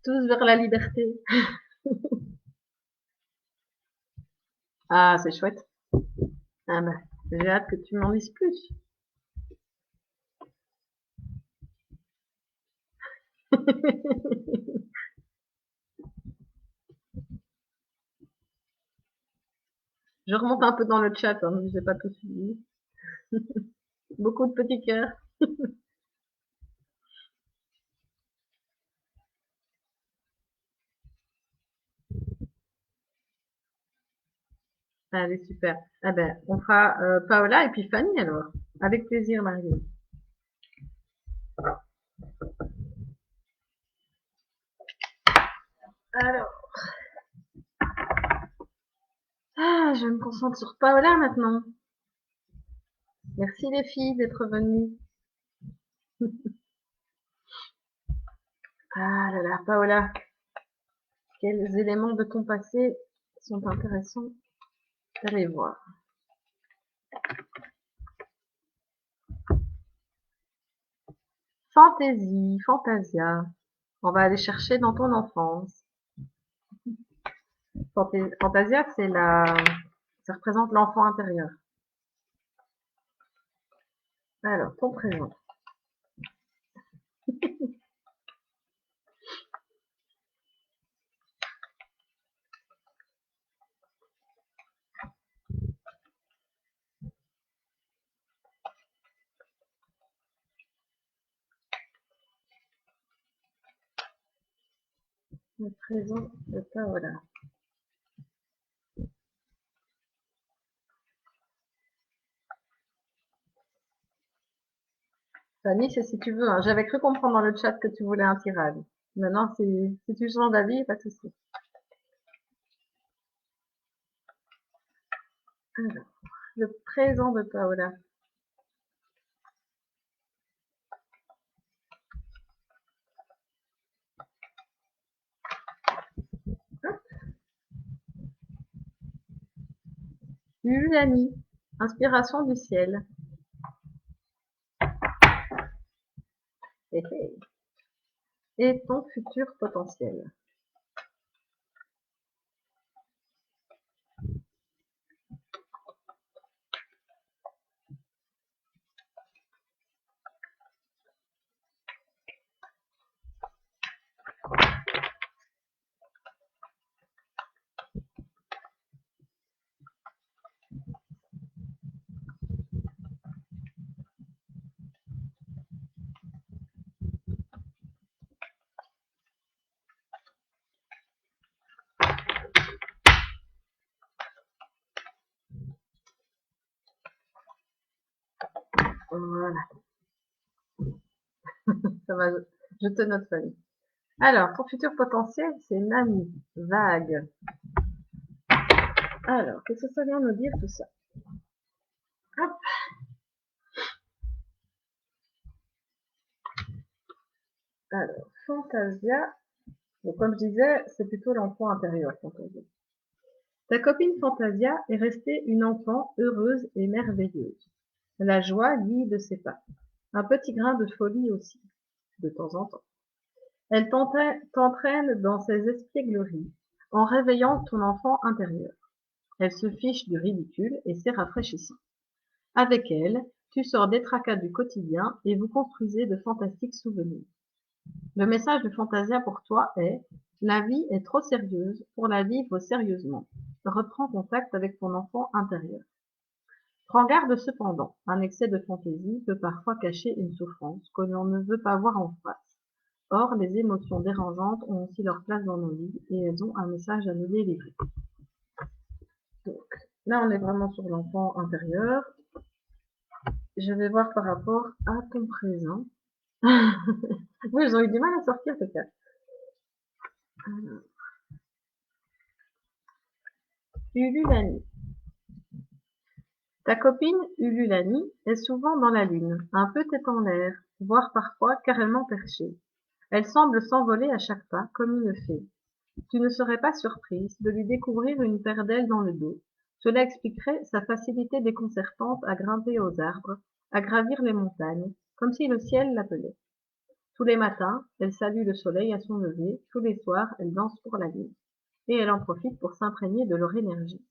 Speaker 1: tous vers la liberté. Ah, c'est chouette. Ah ben, j'ai hâte que tu m'en dises plus. Je remonte un peu dans le chat, hein, je n'ai pas tout suivi. Beaucoup de petits cœurs. Allez, super. Ah ben, on fera Paola et puis Fanny alors. Avec plaisir, Marie. Alors, je me concentre sur Paola maintenant. Merci les filles d'être venues. Ah là là, Paola, quels éléments de ton passé sont intéressants d'aller voir. Fantaisie, Fantasia. On va aller chercher dans ton enfance. Fantasia, ça représente l'enfant intérieur. Alors, ton présent. Le présent de Paola. Fanny, c'est si tu veux, hein. J'avais cru comprendre dans le chat que tu voulais un tirage. Maintenant, si tu changes d'avis, pas de souci. Alors, le présent de Paola. Ulani, inspiration du ciel. Et ton futur potentiel. Voilà. Ça va, je te note, Fanny. Alors, ton futur potentiel, c'est Nami, vague. Alors, qu'est-ce que ça vient nous dire tout ça? Hop. Alors, Fantasia. Donc, comme je disais, c'est plutôt l'enfant intérieur, Fantasia. Ta copine Fantasia est restée une enfant heureuse et merveilleuse. La joie guide ses pas. Un petit grain de folie aussi, de temps en temps. Elle t'entraîne dans ses espiègleries, en réveillant ton enfant intérieur. Elle se fiche du ridicule et c'est rafraîchissant. Avec elle, tu sors des tracas du quotidien et vous construisez de fantastiques souvenirs. Le message de Fantasia pour toi est: la vie est trop sérieuse pour la vivre sérieusement. Reprends contact avec ton enfant intérieur. Prends garde cependant, un excès de fantaisie peut parfois cacher une souffrance que l'on ne veut pas voir en face. Or, les émotions dérangeantes ont aussi leur place dans nos vies et elles ont un message à nous délivrer. Donc, là, on est vraiment sur l'enfant intérieur. Je vais voir par rapport à ton présent. Oui, ils ont eu du mal à sortir, ce cas. Ululani. Ta copine Ululani est souvent dans la lune, un peu tête en l'air, voire parfois carrément perchée. Elle semble s'envoler à chaque pas, comme une fée. Tu ne serais pas surprise de lui découvrir une paire d'ailes dans le dos. Cela expliquerait sa facilité déconcertante à grimper aux arbres, à gravir les montagnes, comme si le ciel l'appelait. Tous les matins, elle salue le soleil à son lever, tous les soirs, elle danse pour la lune. Et elle en profite pour s'imprégner de leur énergie.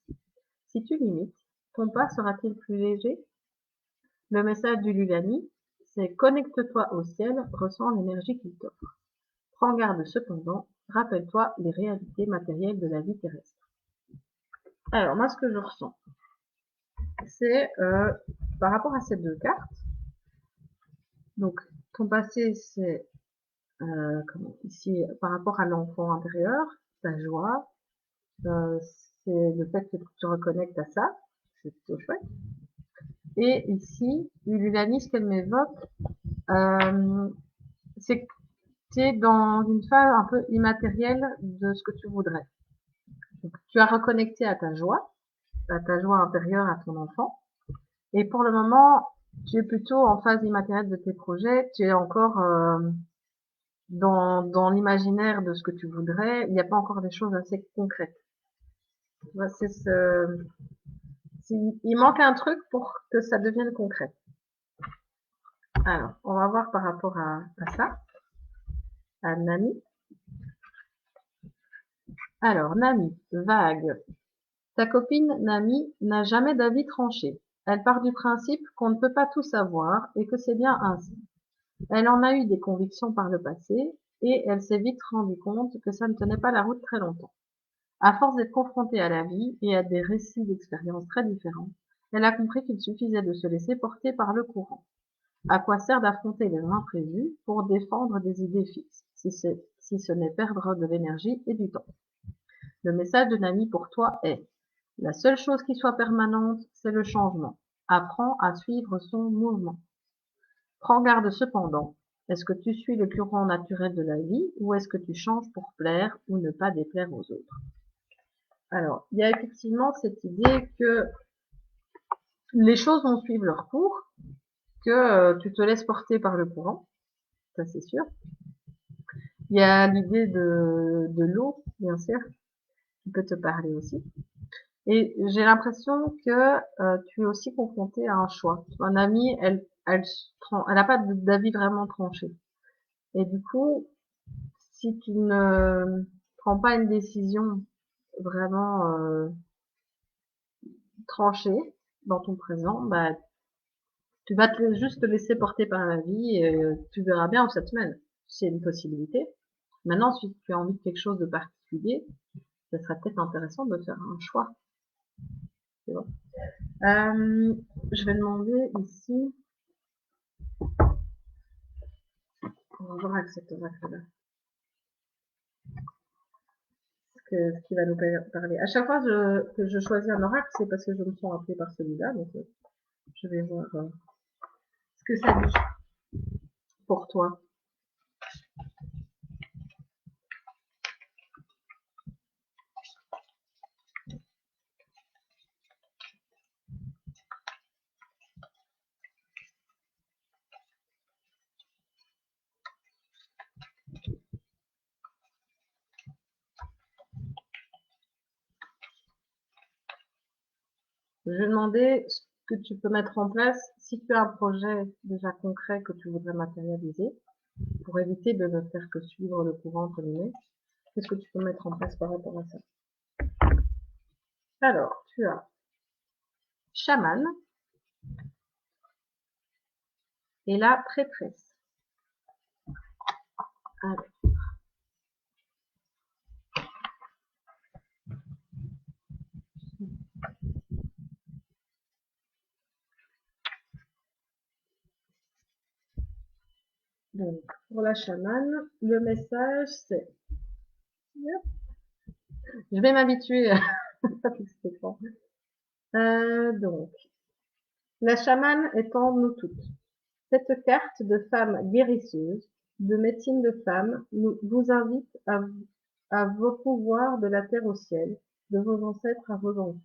Speaker 1: Si tu l'imites, ton pas sera-t-il plus léger? Le message du Lulani, c'est: connecte-toi au ciel, ressens l'énergie qu'il t'offre. Prends garde cependant, rappelle-toi les réalités matérielles de la vie terrestre. Alors, moi, ce que je ressens, c'est par rapport à ces deux cartes. Donc, ton passé, c'est ici, par rapport à l'enfant intérieur, ta joie, euh, c'est le fait que tu te reconnectes à ça, c'est plutôt chouette. Et ici, Ululanis, ce qu'elle m'évoque, c'est que tu es dans une phase un peu immatérielle de ce que tu voudrais. Donc, tu as reconnecté à ta joie intérieure, à ton enfant. Et pour le moment, tu es plutôt en phase immatérielle de tes projets. Tu es encore dans l'imaginaire de ce que tu voudrais. Il n'y a pas encore des choses assez concrètes. C'est il manque un truc pour que ça devienne concret. Alors, on va voir par rapport à ça, à Nami. Alors, Nami, vague. Ta copine Nami n'a jamais d'avis tranché. Elle part du principe qu'on ne peut pas tout savoir et que c'est bien ainsi. Elle en a eu des convictions par le passé et elle s'est vite rendue compte que ça ne tenait pas la route très longtemps. À force d'être confrontée à la vie et à des récits d'expériences très différents, elle a compris qu'il suffisait de se laisser porter par le courant. À quoi sert d'affronter les imprévus pour défendre des idées fixes, si ce n'est perdre de l'énergie et du temps? Le message de Nami pour toi est: la seule chose qui soit permanente, c'est le changement. Apprends à suivre son mouvement. Prends garde cependant. Est-ce que tu suis le courant naturel de la vie ou est-ce que tu changes pour plaire ou ne pas déplaire aux autres? Alors, il y a effectivement cette idée que les choses vont suivre leur cours, que tu te laisses porter par le courant, ça c'est sûr. Il y a l'idée de l'eau, bien sûr, qui peut te parler aussi. Et j'ai l'impression que tu es aussi confronté à un choix. Ton amie, elle n'a pas d'avis vraiment tranché. Et du coup, si tu ne prends pas une décision vraiment tranchée dans ton présent, bah, tu vas juste te laisser porter par la vie et tu verras bien où ça te mène. C'est une possibilité. Maintenant, si tu as envie de quelque chose de particulier, ça serait peut-être intéressant de faire un choix. Tu vois. Je vais demander ici, on va voir avec cet oracle-là, ce qui va nous parler. À chaque fois que je choisis un oracle, c'est parce que je me sens appelée par celui-là, donc je vais voir ce que ça dit pour toi. Je vais demander ce que tu peux mettre en place si tu as un projet déjà concret que tu voudrais matérialiser, pour éviter de ne faire que suivre le courant entre guillemets. Qu'est-ce que tu peux mettre en place par rapport à ça? Alors, tu as chaman et la prêtresse. Alors, donc, pour la chamane, le message c'est... Je vais m'habituer à cet écran. Donc, la chamane est en nous toutes. Cette carte de femme guérisseuse, de médecine de femme, vous invite à vos pouvoirs de la terre au ciel, de vos ancêtres à vos enfants.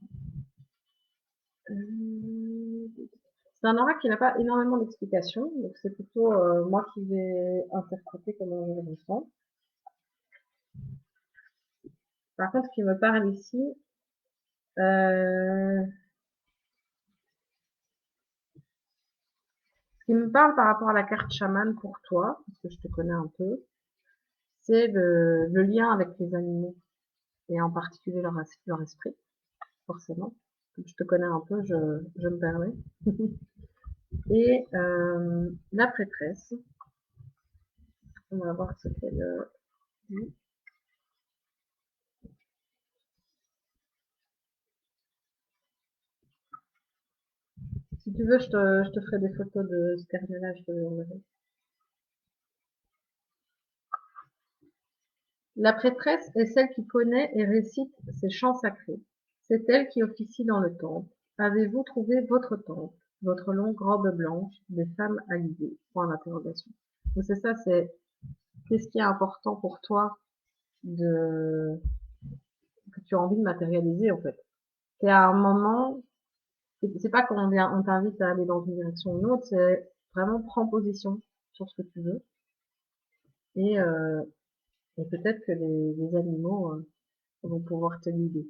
Speaker 1: C'est un oracle qui n'a pas énormément d'explications, donc c'est plutôt moi qui vais interpréter comment je le ressens. Par contre, ce qui me parle ici, ce qui me parle par rapport à la carte chaman pour toi, parce que je te connais un peu, c'est le lien avec les animaux, et en particulier leur esprit, forcément. Comme je te connais un peu, je me permets. Et la prêtresse, on va voir ce qu'elle dit. Si tu veux, je te ferai des photos de ce carnet-là, je te les enverrai. La prêtresse est celle qui connaît et récite ces chants sacrés. C'est elle qui officie dans le temple. Avez-vous trouvé votre temple, votre longue robe blanche, des femmes à l'idée? Point d'interrogation. Donc c'est ça, c'est qu'est-ce qui est important pour toi de que tu as envie de matérialiser en fait. C'est à un moment, c'est pas qu'on vient, on t'invite à aller dans une direction ou une autre, c'est vraiment prends position sur ce que tu veux et, euh, et peut-être que les animaux vont pouvoir te guider.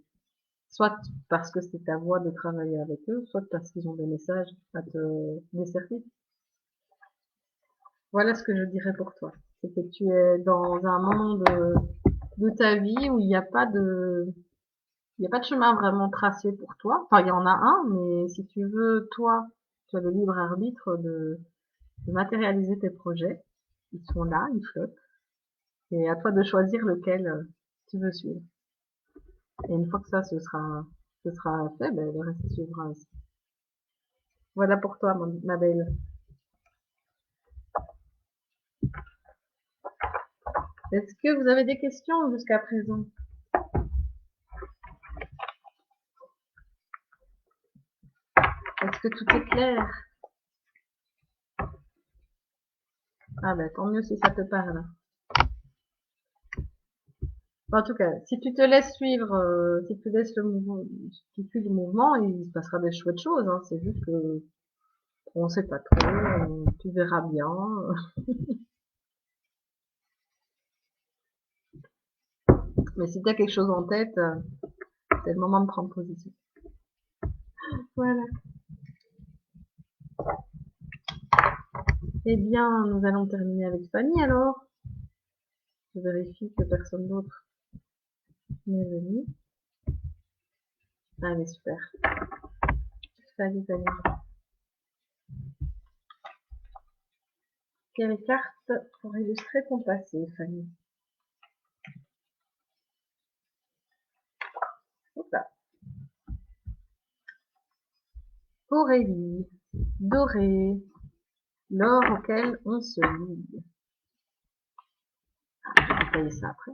Speaker 1: Soit parce que c'est ta voie de travailler avec eux, soit parce qu'ils ont des messages à te desservir. Voilà ce que je dirais pour toi. C'est que tu es dans un moment de ta vie où il n'y a pas de chemin vraiment tracé pour toi. Enfin, il y en a un, mais si tu veux, toi, tu as le libre arbitre de matérialiser tes projets. Ils sont là, ils flottent. Et à toi de choisir lequel tu veux suivre. Et une fois que ça, ce sera fait, ben, le reste suivra aussi. Voilà pour toi, ma belle. Est-ce que vous avez des questions jusqu'à présent? Est-ce que tout est clair? Ah ben, tant mieux si ça te parle. En tout cas, si tu te laisses suivre, si tu laisses le mouvement, si tu suis le mouvement, il se passera des chouettes choses, hein. C'est juste que on sait pas trop, tu verras bien. Mais si tu as quelque chose en tête, c'est le moment de prendre position. Voilà. Eh bien, nous allons terminer avec Fanny alors. Je vérifie que personne d'autre n'est venu. Allez, super. Salut, Fanny. Quelle carte pour illustrer ton passé, Fanny? Hop-là. Aurélie, doré, l'or auquel on se lie. Je vais détailler ça après.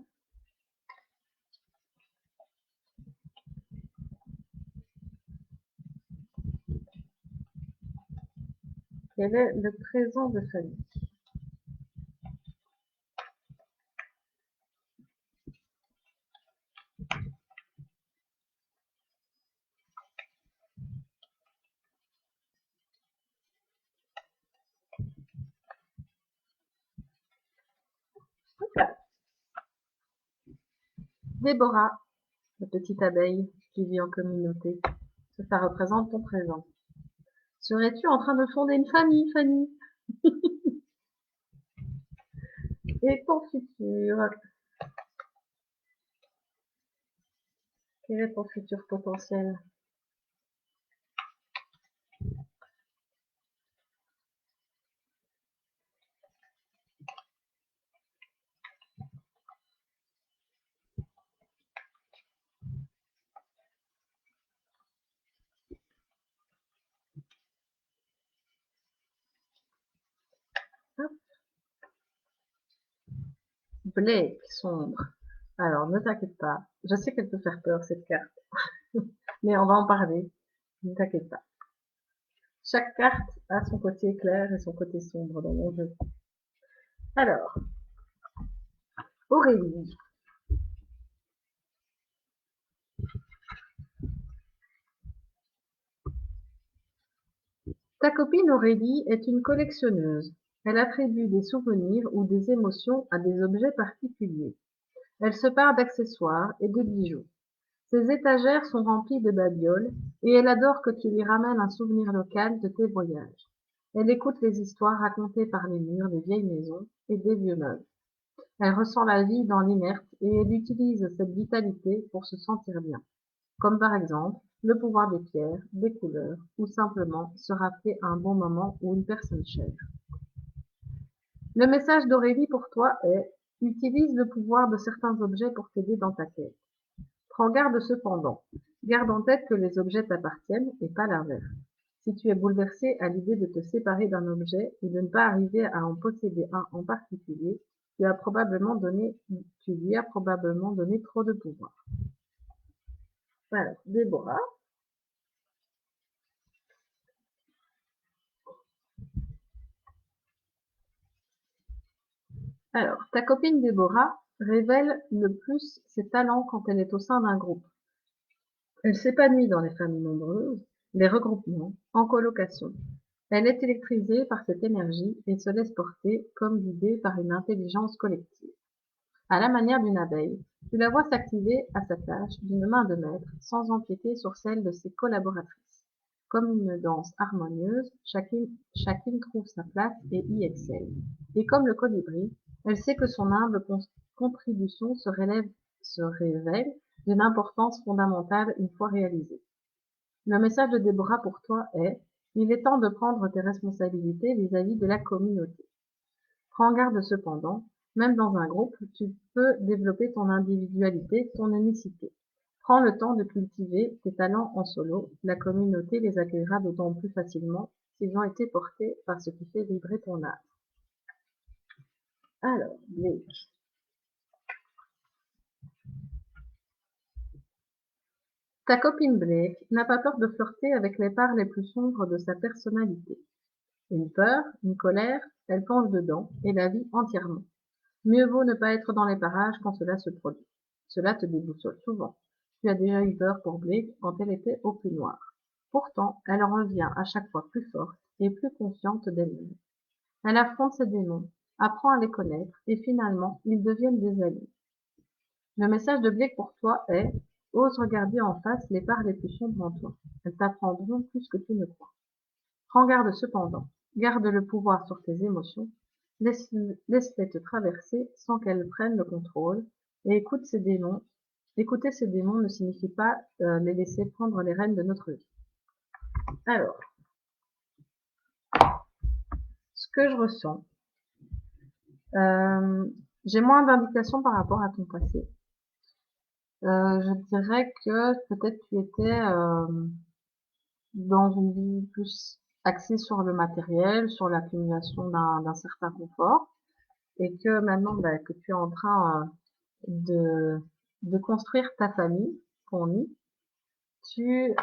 Speaker 1: Quel est le présent de Fanny? Hop-là. Déborah, la petite abeille qui vit en communauté. Ça représente ton présent. Serais-tu en train de fonder une famille, Fanny? Et ton futur? Quel est ton futur potentiel? Hop. Blake, sombre. Alors, ne t'inquiète pas. Je sais qu'elle peut faire peur, cette carte. Mais on va en parler. Ne t'inquiète pas. Chaque carte a son côté clair et son côté sombre dans mon jeu. Alors, Aurélie. Ta copine Aurélie est une collectionneuse. Elle attribue des souvenirs ou des émotions à des objets particuliers. Elle se pare d'accessoires et de bijoux. Ses étagères sont remplies de babioles et elle adore que tu lui ramènes un souvenir local de tes voyages. Elle écoute les histoires racontées par les murs des vieilles maisons et des vieux meubles. Elle ressent la vie dans l'inerte et elle utilise cette vitalité pour se sentir bien. Comme par exemple le pouvoir des pierres, des couleurs, ou simplement se rappeler un bon moment ou une personne chère. Le message d'Aurélie pour toi est: utilise le pouvoir de certains objets pour t'aider dans ta quête. Prends garde cependant. Garde en tête que les objets t'appartiennent et pas l'inverse. Si tu es bouleversé à l'idée de te séparer d'un objet et de ne pas arriver à en posséder un en particulier, tu lui as probablement donné trop de pouvoir. Alors, Déborah. Alors, ta copine Déborah révèle le plus ses talents quand elle est au sein d'un groupe. Elle s'épanouit dans les familles nombreuses, les regroupements, en colocation. Elle est électrisée par cette énergie et se laisse porter, comme guidée par une intelligence collective. À la manière d'une abeille, tu la vois s'activer à sa tâche d'une main de maître, sans empiéter sur celle de ses collaboratrices. Comme une danse harmonieuse, chacune trouve sa place et y excelle. Et comme le colibri, elle sait que son humble contribution se révèle d'une importance fondamentale une fois réalisée. Le message de Déborah pour toi est: il est temps de prendre tes responsabilités vis-à-vis de la communauté. Prends garde cependant, même dans un groupe, tu peux développer ton individualité, ton unicité. Prends le temps de cultiver tes talents en solo, la communauté les accueillera d'autant plus facilement s'ils ont été portés par ce qui fait vibrer ton âme. Alors, Blake. Ta copine Blake n'a pas peur de flirter avec les parts les plus sombres de sa personnalité. Une peur, une colère, elle plonge dedans et la vit entièrement. Mieux vaut ne pas être dans les parages quand cela se produit. Cela te déboussole souvent. Tu as déjà eu peur pour Blake quand elle était au plus noir. Pourtant, elle en revient à chaque fois plus forte et plus confiante d'elle-même. Elle affronte ses démons, apprend à les connaître et finalement, ils deviennent des alliés. Le message de Blake pour toi est: ose regarder en face les parts les plus sombres en toi. Elles t'apprendront plus que tu ne crois. Prends garde cependant, garde le pouvoir sur tes émotions, laisse-les te traverser sans qu'elles prennent le contrôle, et écoute ces démons. Écouter ces démons ne signifie pas les laisser prendre les rênes de notre vie. Alors, ce que je ressens, j'ai moins d'indications par rapport à ton passé. Je dirais que peut-être tu étais dans une vie plus axée sur le matériel, sur l'accumulation d'un certain confort, et que maintenant que tu es en train de construire ta famille, ton nid, tu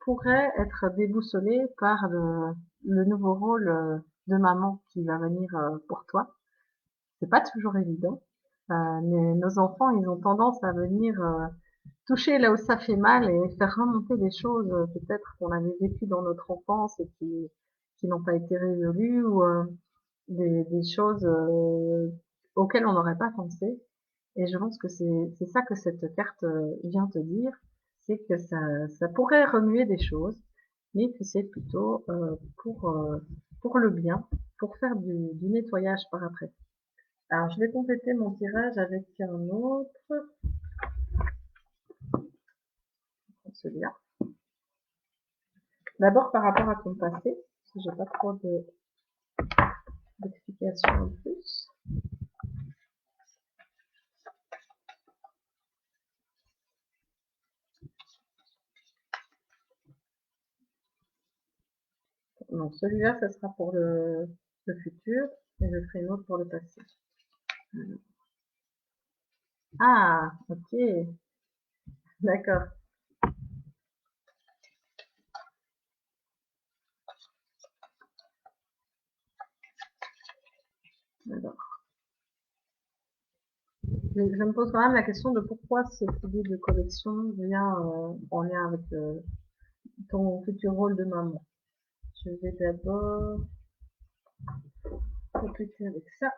Speaker 1: pourrais être déboussolé par le nouveau rôle de maman qui va venir pour toi. C'est pas toujours évident, mais nos enfants, ils ont tendance à venir toucher là où ça fait mal et faire remonter des choses peut-être qu'on avait vécues dans notre enfance et qui n'ont pas été résolues, ou des choses auxquelles on n'aurait pas pensé. Et je pense que c'est ça que cette carte vient te dire, c'est que ça pourrait remuer des choses, mais que c'est plutôt pour le bien, pour faire du nettoyage par après. Alors, je vais compléter mon tirage avec un autre, celui-là. D'abord par rapport à ton passé, parce que j'ai pas trop d'explications en plus. Non, celui-là, ça sera pour le futur, et je ferai une autre pour le passé. Ah, ok, d'accord. Alors, je me pose quand même la question de pourquoi cette idée de collection vient en lien avec ton futur rôle de maman. Je vais d'abord compléter avec ça.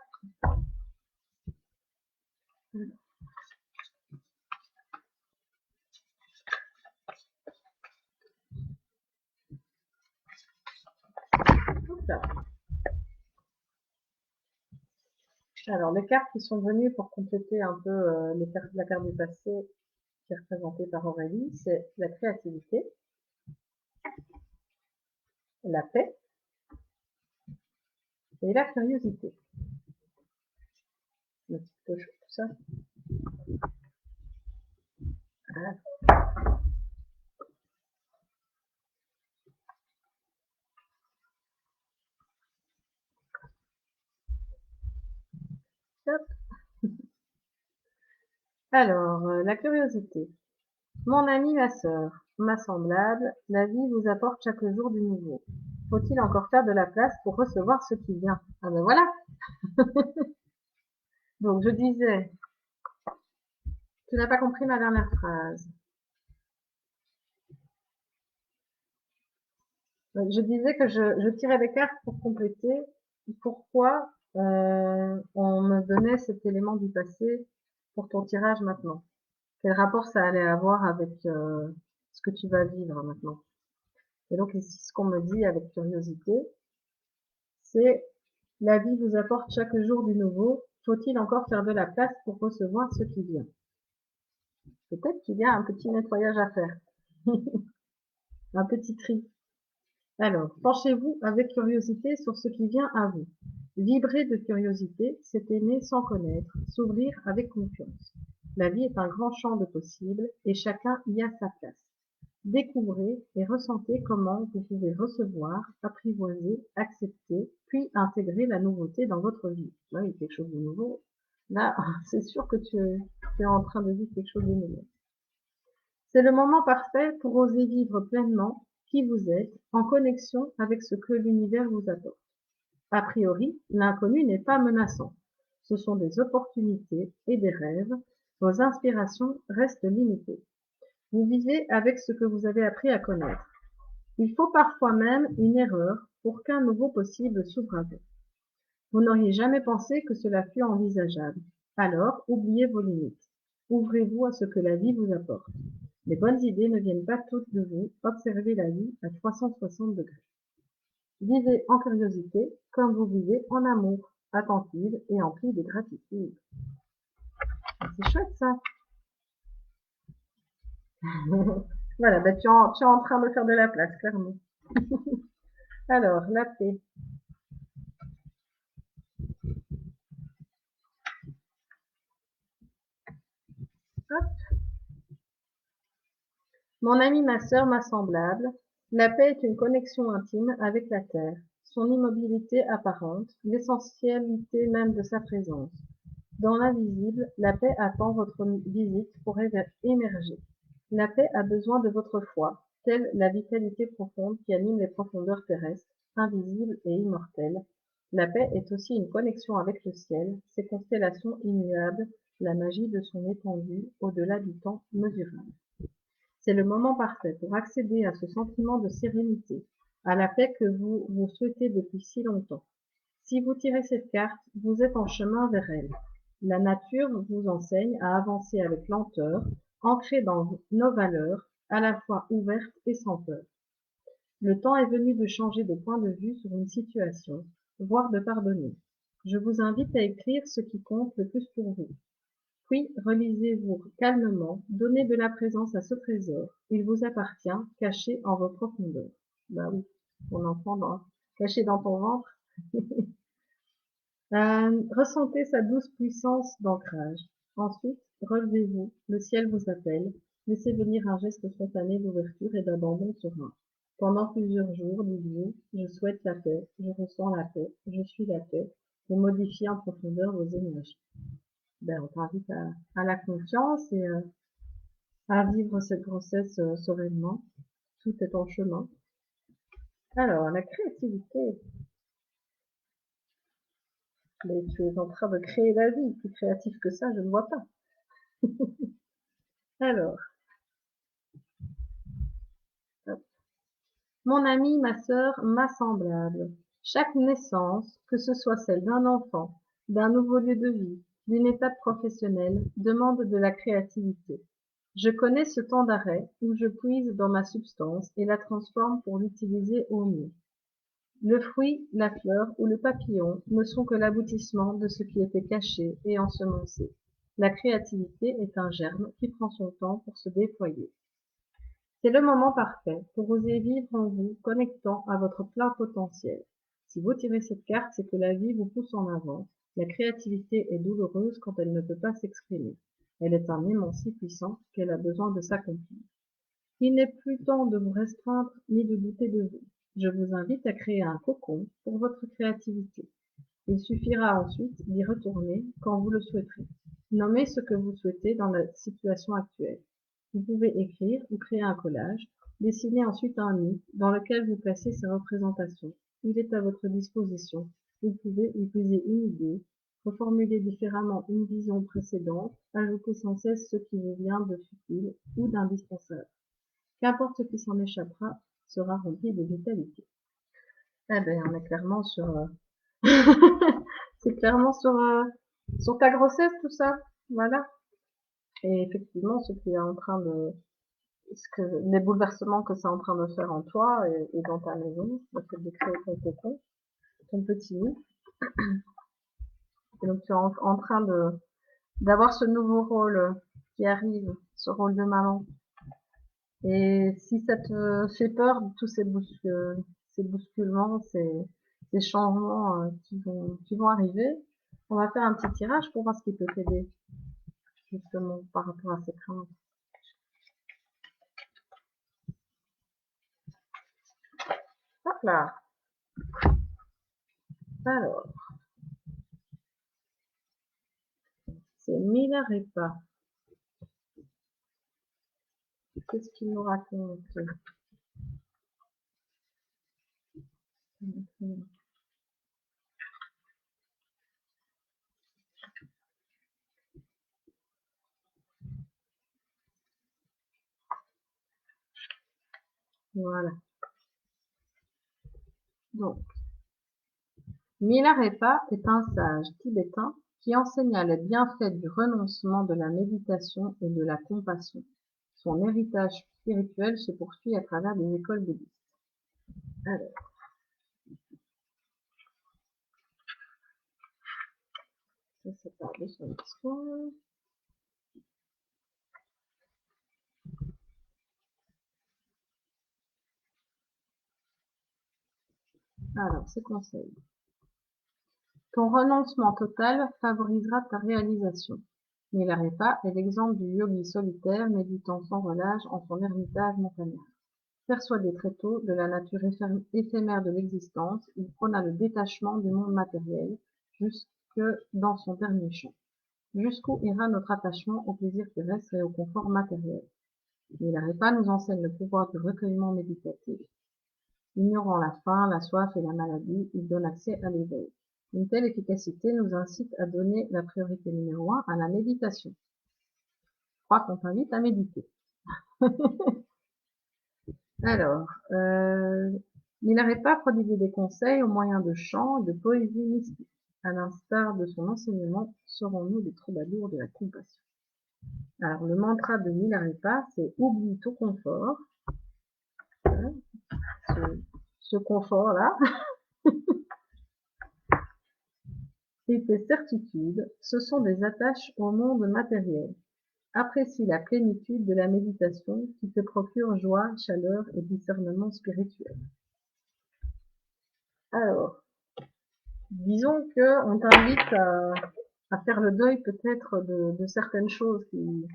Speaker 1: Alors, les cartes qui sont venues pour compléter un peu la carte du passé qui est représentée par Aurélie, c'est la créativité, la paix et la curiosité. Une petite touche, tout ça. Voilà. Hop. Alors, la curiosité. Mon ami, ma sœur, ma semblable, la vie vous apporte chaque jour du nouveau. Faut-il encore faire de la place pour recevoir ce qui vient? Ah ben voilà. Donc je disais, tu n'as pas compris ma dernière phrase. Je disais que je tirais des cartes pour compléter pourquoi on me donnait cet élément du passé pour ton tirage maintenant. Quel rapport ça allait avoir avec ce que tu vas vivre maintenant. Et donc ici, ce qu'on me dit avec curiosité, c'est la vie vous apporte chaque jour du nouveau. Faut-il encore faire de la place pour recevoir ce qui vient? Peut-être qu'il y a un petit nettoyage à faire, un petit tri. Alors, penchez-vous avec curiosité sur ce qui vient à vous. Vibrer de curiosité, c'est aimer sans connaître, s'ouvrir avec confiance. La vie est un grand champ de possibles et chacun y a sa place. Découvrez et ressentez comment vous pouvez recevoir, apprivoiser, accepter, puis intégrer la nouveauté dans votre vie. Là, il y a quelque chose de nouveau. Là, c'est sûr que tu es en train de vivre quelque chose de nouveau. C'est le moment parfait pour oser vivre pleinement qui vous êtes, en connexion avec ce que l'univers vous apporte. A priori, l'inconnu n'est pas menaçant. Ce sont des opportunités et des rêves. Vos inspirations restent limitées. Vous vivez avec ce que vous avez appris à connaître. Il faut parfois même une erreur pour qu'un nouveau possible s'ouvre à vous. Vous n'auriez jamais pensé que cela fût envisageable. Alors, oubliez vos limites. Ouvrez-vous à ce que la vie vous apporte. Les bonnes idées ne viennent pas toutes de vous. Observez la vie à 360 degrés. Vivez en curiosité comme vous vivez en amour, attentive et emplie de gratitude. C'est chouette ça. Voilà, ben tu es en train de faire de la place, clairement. Alors, la paix. Hop. Mon ami, ma sœur, ma semblable, la paix est une connexion intime avec la terre, son immobilité apparente, l'essentialité même de sa présence. Dans l'invisible, la paix attend votre visite pour émerger. La paix a besoin de votre foi, telle la vitalité profonde qui anime les profondeurs terrestres, invisibles et immortelles. La paix est aussi une connexion avec le ciel, ses constellations immuables, la magie de son étendue au-delà du temps mesurable. C'est le moment parfait pour accéder à ce sentiment de sérénité, à la paix que vous souhaitez depuis si longtemps. Si vous tirez cette carte, vous êtes en chemin vers elle. La nature vous enseigne à avancer avec lenteur, ancrée dans nos valeurs, à la fois ouvertes et sans peur. Le temps est venu de changer de point de vue sur une situation, voire de pardonner. Je vous invite à écrire ce qui compte le plus pour vous. Puis relisez-vous calmement, donnez de la présence à ce trésor. Il vous appartient, caché en vos profondeurs. Bah oui, ton enfant caché dans ton ventre. Ressentez sa douce puissance d'ancrage. Ensuite, relevez-vous, le ciel vous appelle. Laissez venir un geste spontané d'ouverture et d'abandon serein. Pendant plusieurs jours, dites-vous, je souhaite la paix, je ressens la paix, je suis la paix. Vous modifiez en profondeur vos énergies. Ben, on t'invite à la confiance et à vivre cette grossesse sereinement. Tout est en chemin. Alors, la créativité. Mais tu es en train de créer la vie. Plus créatif que ça, je ne vois pas. Alors, hop. Mon ami, ma sœur, ma semblable. Chaque naissance, que ce soit celle d'un enfant, d'un nouveau lieu de vie, d'une étape professionnelle, demande de la créativité. Je connais ce temps d'arrêt où je puise dans ma substance et la transforme pour l'utiliser au mieux. Le fruit, la fleur ou le papillon ne sont que l'aboutissement de ce qui était caché et ensemencé. La créativité est un germe qui prend son temps pour se déployer. C'est le moment parfait pour oser vivre en vous, connectant à votre plein potentiel. Si vous tirez cette carte, c'est que la vie vous pousse en avant. La créativité est douloureuse quand elle ne peut pas s'exprimer. Elle est un aimant si puissant qu'elle a besoin de s'accomplir. Il n'est plus temps de vous restreindre ni de douter de vous. Je vous invite à créer un cocon pour votre créativité. Il suffira ensuite d'y retourner quand vous le souhaiterez. Nommez ce que vous souhaitez dans la situation actuelle. Vous pouvez écrire ou créer un collage, dessiner ensuite un nid dans lequel vous placez ces représentations. Il est à votre disposition. Vous pouvez y puiser une idée, reformuler différemment une vision précédente, ajouter sans cesse ce qui vous vient de futile ou d'indispensable. Qu'importe ce qui s'en échappera sera rempli de vitalité. Eh ben, on est clairement sur... c'est clairement sur ta grossesse, tout ça. Voilà. Et effectivement, ce qui est en train de... les bouleversements que c'est en train de faire en toi et dans ta maison, le fait de créer ton cocon, ton petit nid. Et donc tu es en train d'avoir ce nouveau rôle qui arrive, ce rôle de maman. Et si ça te fait peur, tous ces bousculements, ces changements qui vont arriver, on va faire un petit tirage pour voir ce qui peut t'aider, justement, par rapport à ces craintes. Hop là. Alors, c'est Milarepa. Qu'est-ce qu'il nous raconte? Voilà. Donc, Milarepa est un sage tibétain qui enseigna les bienfaits du renoncement, de la méditation et de la compassion. Son héritage spirituel se poursuit à travers des écoles bouddhistes. Alors, ça parle de son histoire. Alors, ses conseils. Ton renoncement total favorisera ta réalisation. Milarepa est l'exemple du yogi solitaire méditant sans relâche en son héritage montagnard. Persuadé très tôt de la nature éphémère de l'existence, il prôna le détachement du monde matériel jusque dans son dernier chant. Jusqu'où ira notre attachement au plaisir terrestre et au confort matériel? Milarepa nous enseigne le pouvoir du recueillement méditatif. Ignorant la faim, la soif et la maladie, il donne accès à l'éveil. Une telle efficacité nous incite à donner la priorité numéro 1 à la méditation. Je crois qu'on t'invite à méditer. Alors, il n'arrête pas prodiguer des conseils au moyen de chants et de poésie mystique. À l'instar de son enseignement, serons-nous des troubadours de la compassion. Alors, le mantra de Milarepa, c'est oublie tout confort. Voilà, ce confort-là. Et tes certitudes, ce sont des attaches au monde matériel. Apprécie la plénitude de la méditation qui te procure joie, chaleur et discernement spirituel. Alors, disons que on t'invite à faire le deuil peut-être de certaines choses qui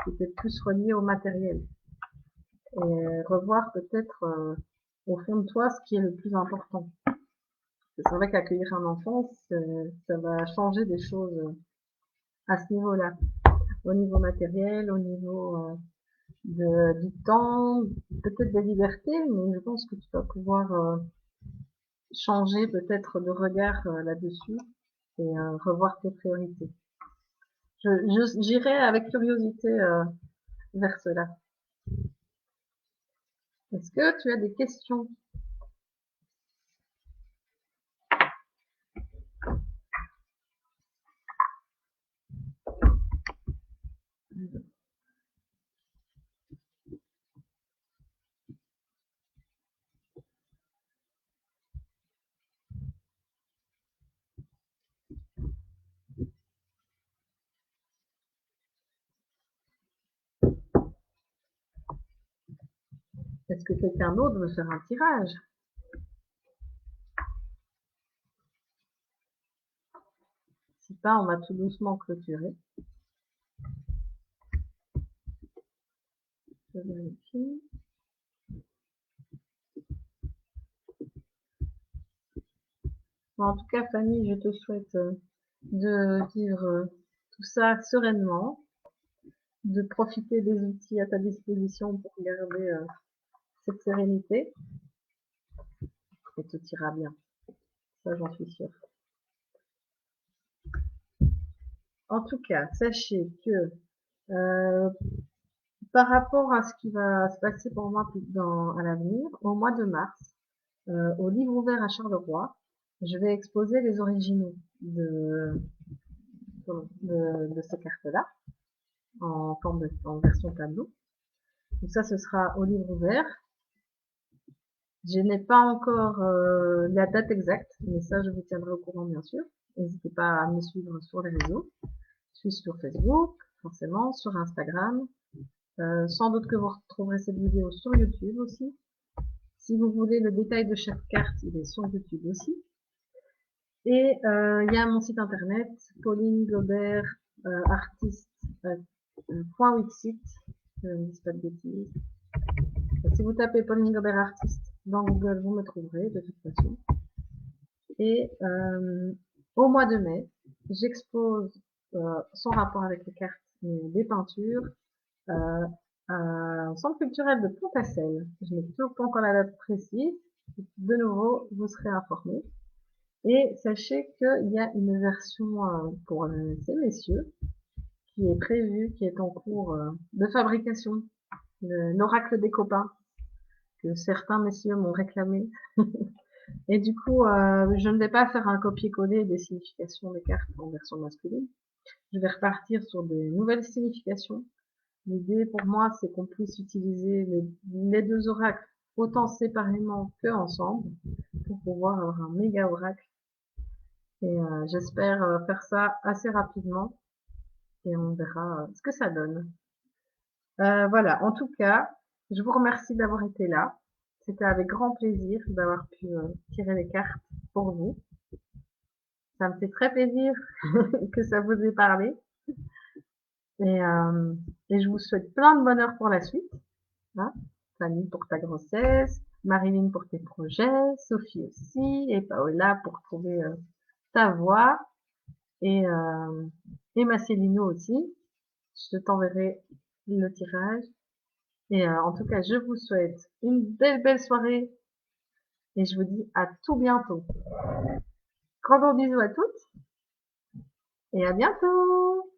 Speaker 1: étaient plus reliées au matériel et revoir peut-être au fond de toi ce qui est le plus important. C'est vrai qu'accueillir un enfant, ça va changer des choses à ce niveau-là, au niveau matériel, au niveau du temps, peut-être des libertés, mais je pense que tu vas pouvoir changer peut-être de regard là-dessus et revoir tes priorités. J'irai avec curiosité vers cela. Est-ce que tu as des questions? Est-ce que quelqu'un d'autre veut faire un tirage? Si pas, on va tout doucement clôturer. Je vérifie. En tout cas, Fanny, je te souhaite de vivre tout ça sereinement, de profiter des outils à ta disposition pour garder cette sérénité, et tout ira bien. Ça, j'en suis sûre. En tout cas, sachez que par rapport à ce qui va se passer pour moi à l'avenir, au mois de mars, au livre ouvert à Charleroi, je vais exposer les originaux de ces cartes-là en version tableau. Donc ça, ce sera au livre ouvert. Je n'ai pas encore la date exacte, mais ça, je vous tiendrai au courant, bien sûr. N'hésitez pas à me suivre sur les réseaux. Je suis sur Facebook, forcément, sur Instagram. Sans doute que vous retrouverez cette vidéo sur YouTube aussi. Si vous voulez le détail de chaque carte, il est sur YouTube aussi. Et il y a mon site internet, Pauline Gobert, artiste.wixsite, je ne dis pas de bêtises. Si vous tapez Pauline Gobert artiste dans Google, vous me trouverez de toute façon. Et au mois de mai, j'expose sans rapport avec les cartes, mais des peintures un centre culturel de Pontassel. Je n'ai toujours pas encore la date précise. De nouveau, vous serez informés. Et sachez qu'il y a une version pour ces messieurs qui est prévue, qui est en cours de fabrication. L'oracle des copains que certains messieurs m'ont réclamé. Et du coup, je ne vais pas faire un copier-coller des significations des cartes en version masculine. Je vais repartir sur des nouvelles significations. L'idée pour moi, c'est qu'on puisse utiliser les deux oracles autant séparément que ensemble pour pouvoir avoir un méga oracle. Et j'espère faire ça assez rapidement et on verra ce que ça donne. Voilà, en tout cas, je vous remercie d'avoir été là. C'était avec grand plaisir d'avoir pu tirer les cartes pour vous. Ça me fait très plaisir que ça vous ait parlé. Et, et je vous souhaite plein de bonheur pour la suite. Hein. Fanny pour ta grossesse, Marilyn pour tes projets, Sophie aussi, et Paola pour trouver ta voix, et Marcelino aussi. Je t'enverrai le tirage. Et en tout cas, je vous souhaite une belle soirée, et je vous dis à tout bientôt. Gros bisous à toutes, et à bientôt.